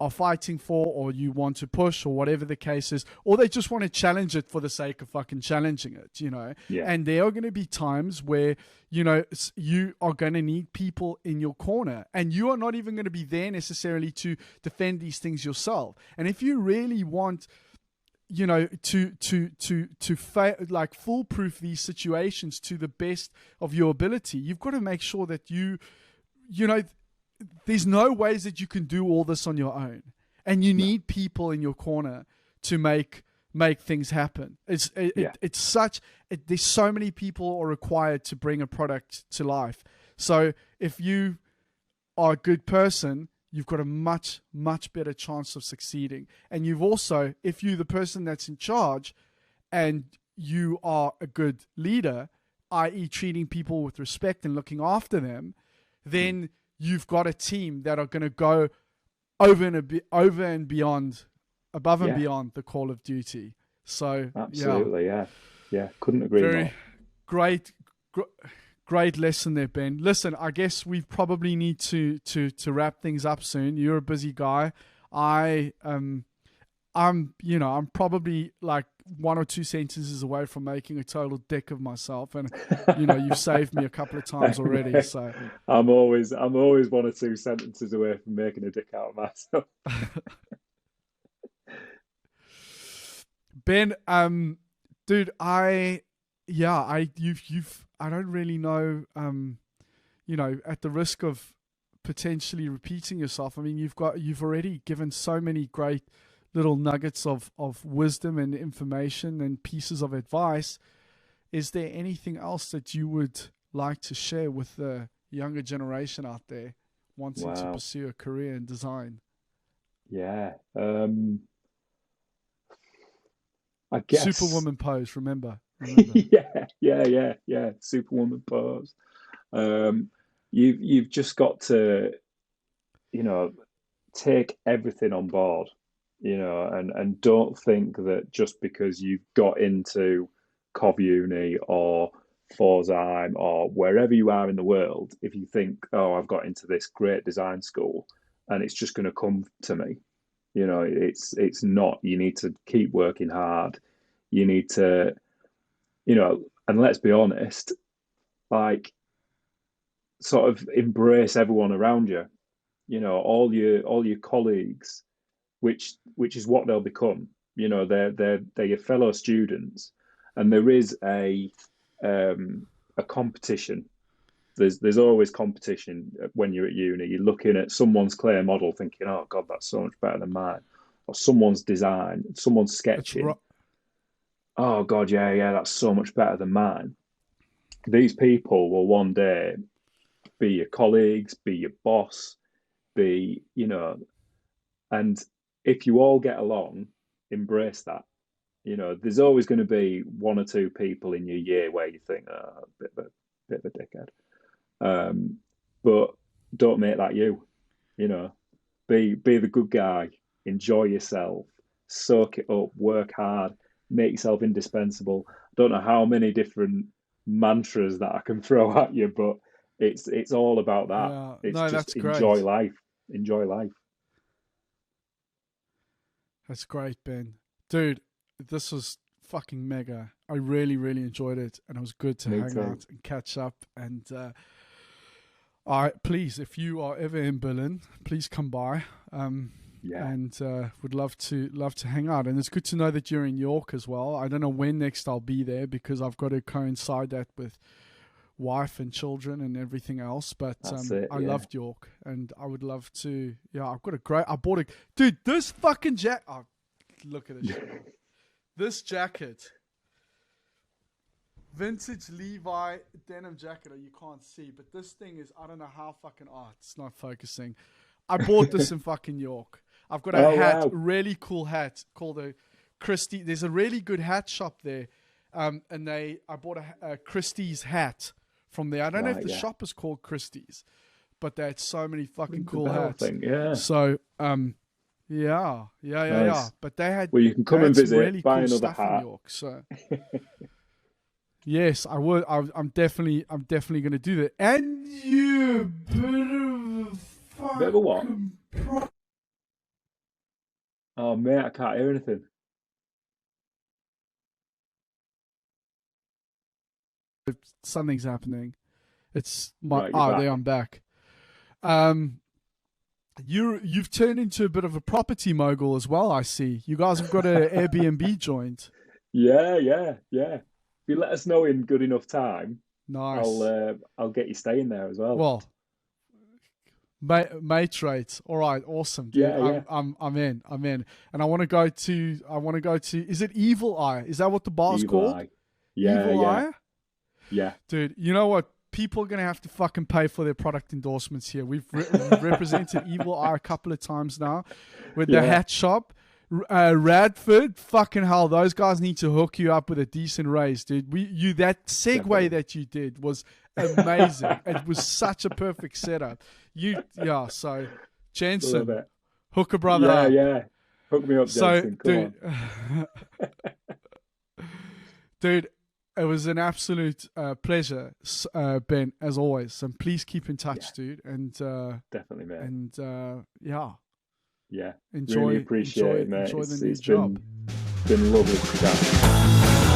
fighting for, or you want to push, or whatever the case is, or they just want to challenge it for the sake of fucking challenging it.
yeah,
And there are going to be times where you are going to need people in your corner, and you are not even going to be there necessarily to defend these things yourself. And if you really want like foolproof these situations to the best of your ability, you've got to make sure that you know there's no ways that you can do all this on your own, and you
no,
need people in your corner to make things happen.
yeah,
It's such there's so many people are required to bring a product to life. So if you are a good person, you've got a much better chance of succeeding. And you've also, if you're the person that's in charge and you are a good leader, i.e. treating people with respect and looking after them, then you've got a team that are going to go over and beyond, above and
yeah.
beyond the call of duty. So yeah,
Absolutely, yeah, yeah. Couldn't agree
very
more.
great, great lesson there, Ben. Listen, I guess we probably need to wrap things up soon. You're a busy guy. I'm probably like one or two sentences away from making a total dick of myself, and you've saved me a couple of times already. So
I'm always one or two sentences away from making a dick out of myself.
Ben, dude, I don't really know, at the risk of potentially repeating yourself. I mean, you've already given so many great little nuggets of wisdom and information and pieces of advice. Is there anything else that you would like to share with the younger generation out there wanting to
Wow.
pursue a career in design?
Yeah. I guess.
Superwoman pose. Remember.
Yeah. Superwoman pose. You've just got to, you know, take everything on board, and don't think that just because you've got into Cov Uni or Forsheim or wherever you are in the world, if you think, oh, I've got into this great design school and it's just going to come to me, it's not. You need to keep working hard. You need to, and let's be honest, like, sort of embrace everyone around you, all your colleagues, which is what they'll become. They're your fellow students, and there is a competition. There's always competition when you're at uni. You're looking at someone's clay model, thinking, "Oh God, that's so much better than mine," or someone's design, someone's sketching. Oh God, yeah, that's so much better than mine. These people will one day be your colleagues, be your boss, be, and if you all get along, embrace that. There's always going to be one or two people in your year where you think, oh, bit of a dickhead. But don't make that you. Be the good guy. Enjoy yourself. Soak it up. Work hard. Make yourself indispensable. I don't know how many different mantras that I can throw at you, but it's all about that.
Yeah.
It's
No,
just
that's
enjoy
great.
life. Enjoy life.
That's great, Ben. Dude, this was fucking mega. I really, really enjoyed it, and it was good to
Me
hang
too.
out and catch up. And please, if you are ever in Berlin, please come by.
Yeah.
And would love to hang out. And it's good to know that you're in York as well. I don't know when next I'll be there because I've got to coincide that with wife and children and everything else. But I loved York, and I would love to. Yeah, I bought a dude. This fucking jacket. Oh, look at this. This jacket, vintage Levi denim jacket. You can't see, but this thing is, I don't know how fucking. Oh, it's not focusing. I bought this in fucking York. I've got a hat,
wow.
really cool hat called a Christie. There's a really good hat shop there, and I bought a Christie's hat from there. I don't know if the shop is called Christie's, but they had so many fucking cool hats.
Yeah.
So, yeah. But they had.
Well, you can come and visit,
really
buy
cool
another
stuff
hat.
in York. So, yes, I would. I'm definitely going to do that. And you
Bit of a what? Oh mate, I can't hear anything.
Something's happening. It's my.
Right,
Oh, there I'm back. You've turned into a bit of a property mogul as well. I see. You guys have got an Airbnb joint.
Yeah. If you let us know in good enough time,
Nice.
I'll get you staying there as well.
Well, mate rates. All right, awesome, dude.
Yeah.
I'm in. And I want to go to. Is it Evil Eye? Is that what the bar's called?
Eye. Yeah,
Evil Eye.
Yeah.
Dude, you know what? People are going to have to fucking pay for their product endorsements here. We've represented Evil Eye a couple of times now with the hat shop. Radford, fucking hell, those guys need to hook you up with a decent raise, dude. That segue
Definitely.
that you did was amazing. It was such a perfect setup. So Jenson, hook a brother up.
Yeah. Hook me up, Jenson. Come
on. Dude, it was an absolute pleasure, Ben, as always. And please keep in touch, dude. And
definitely, man.
And
yeah,
enjoy.
Really appreciate it, mate.
Enjoy the new job.
Been lovely to chat.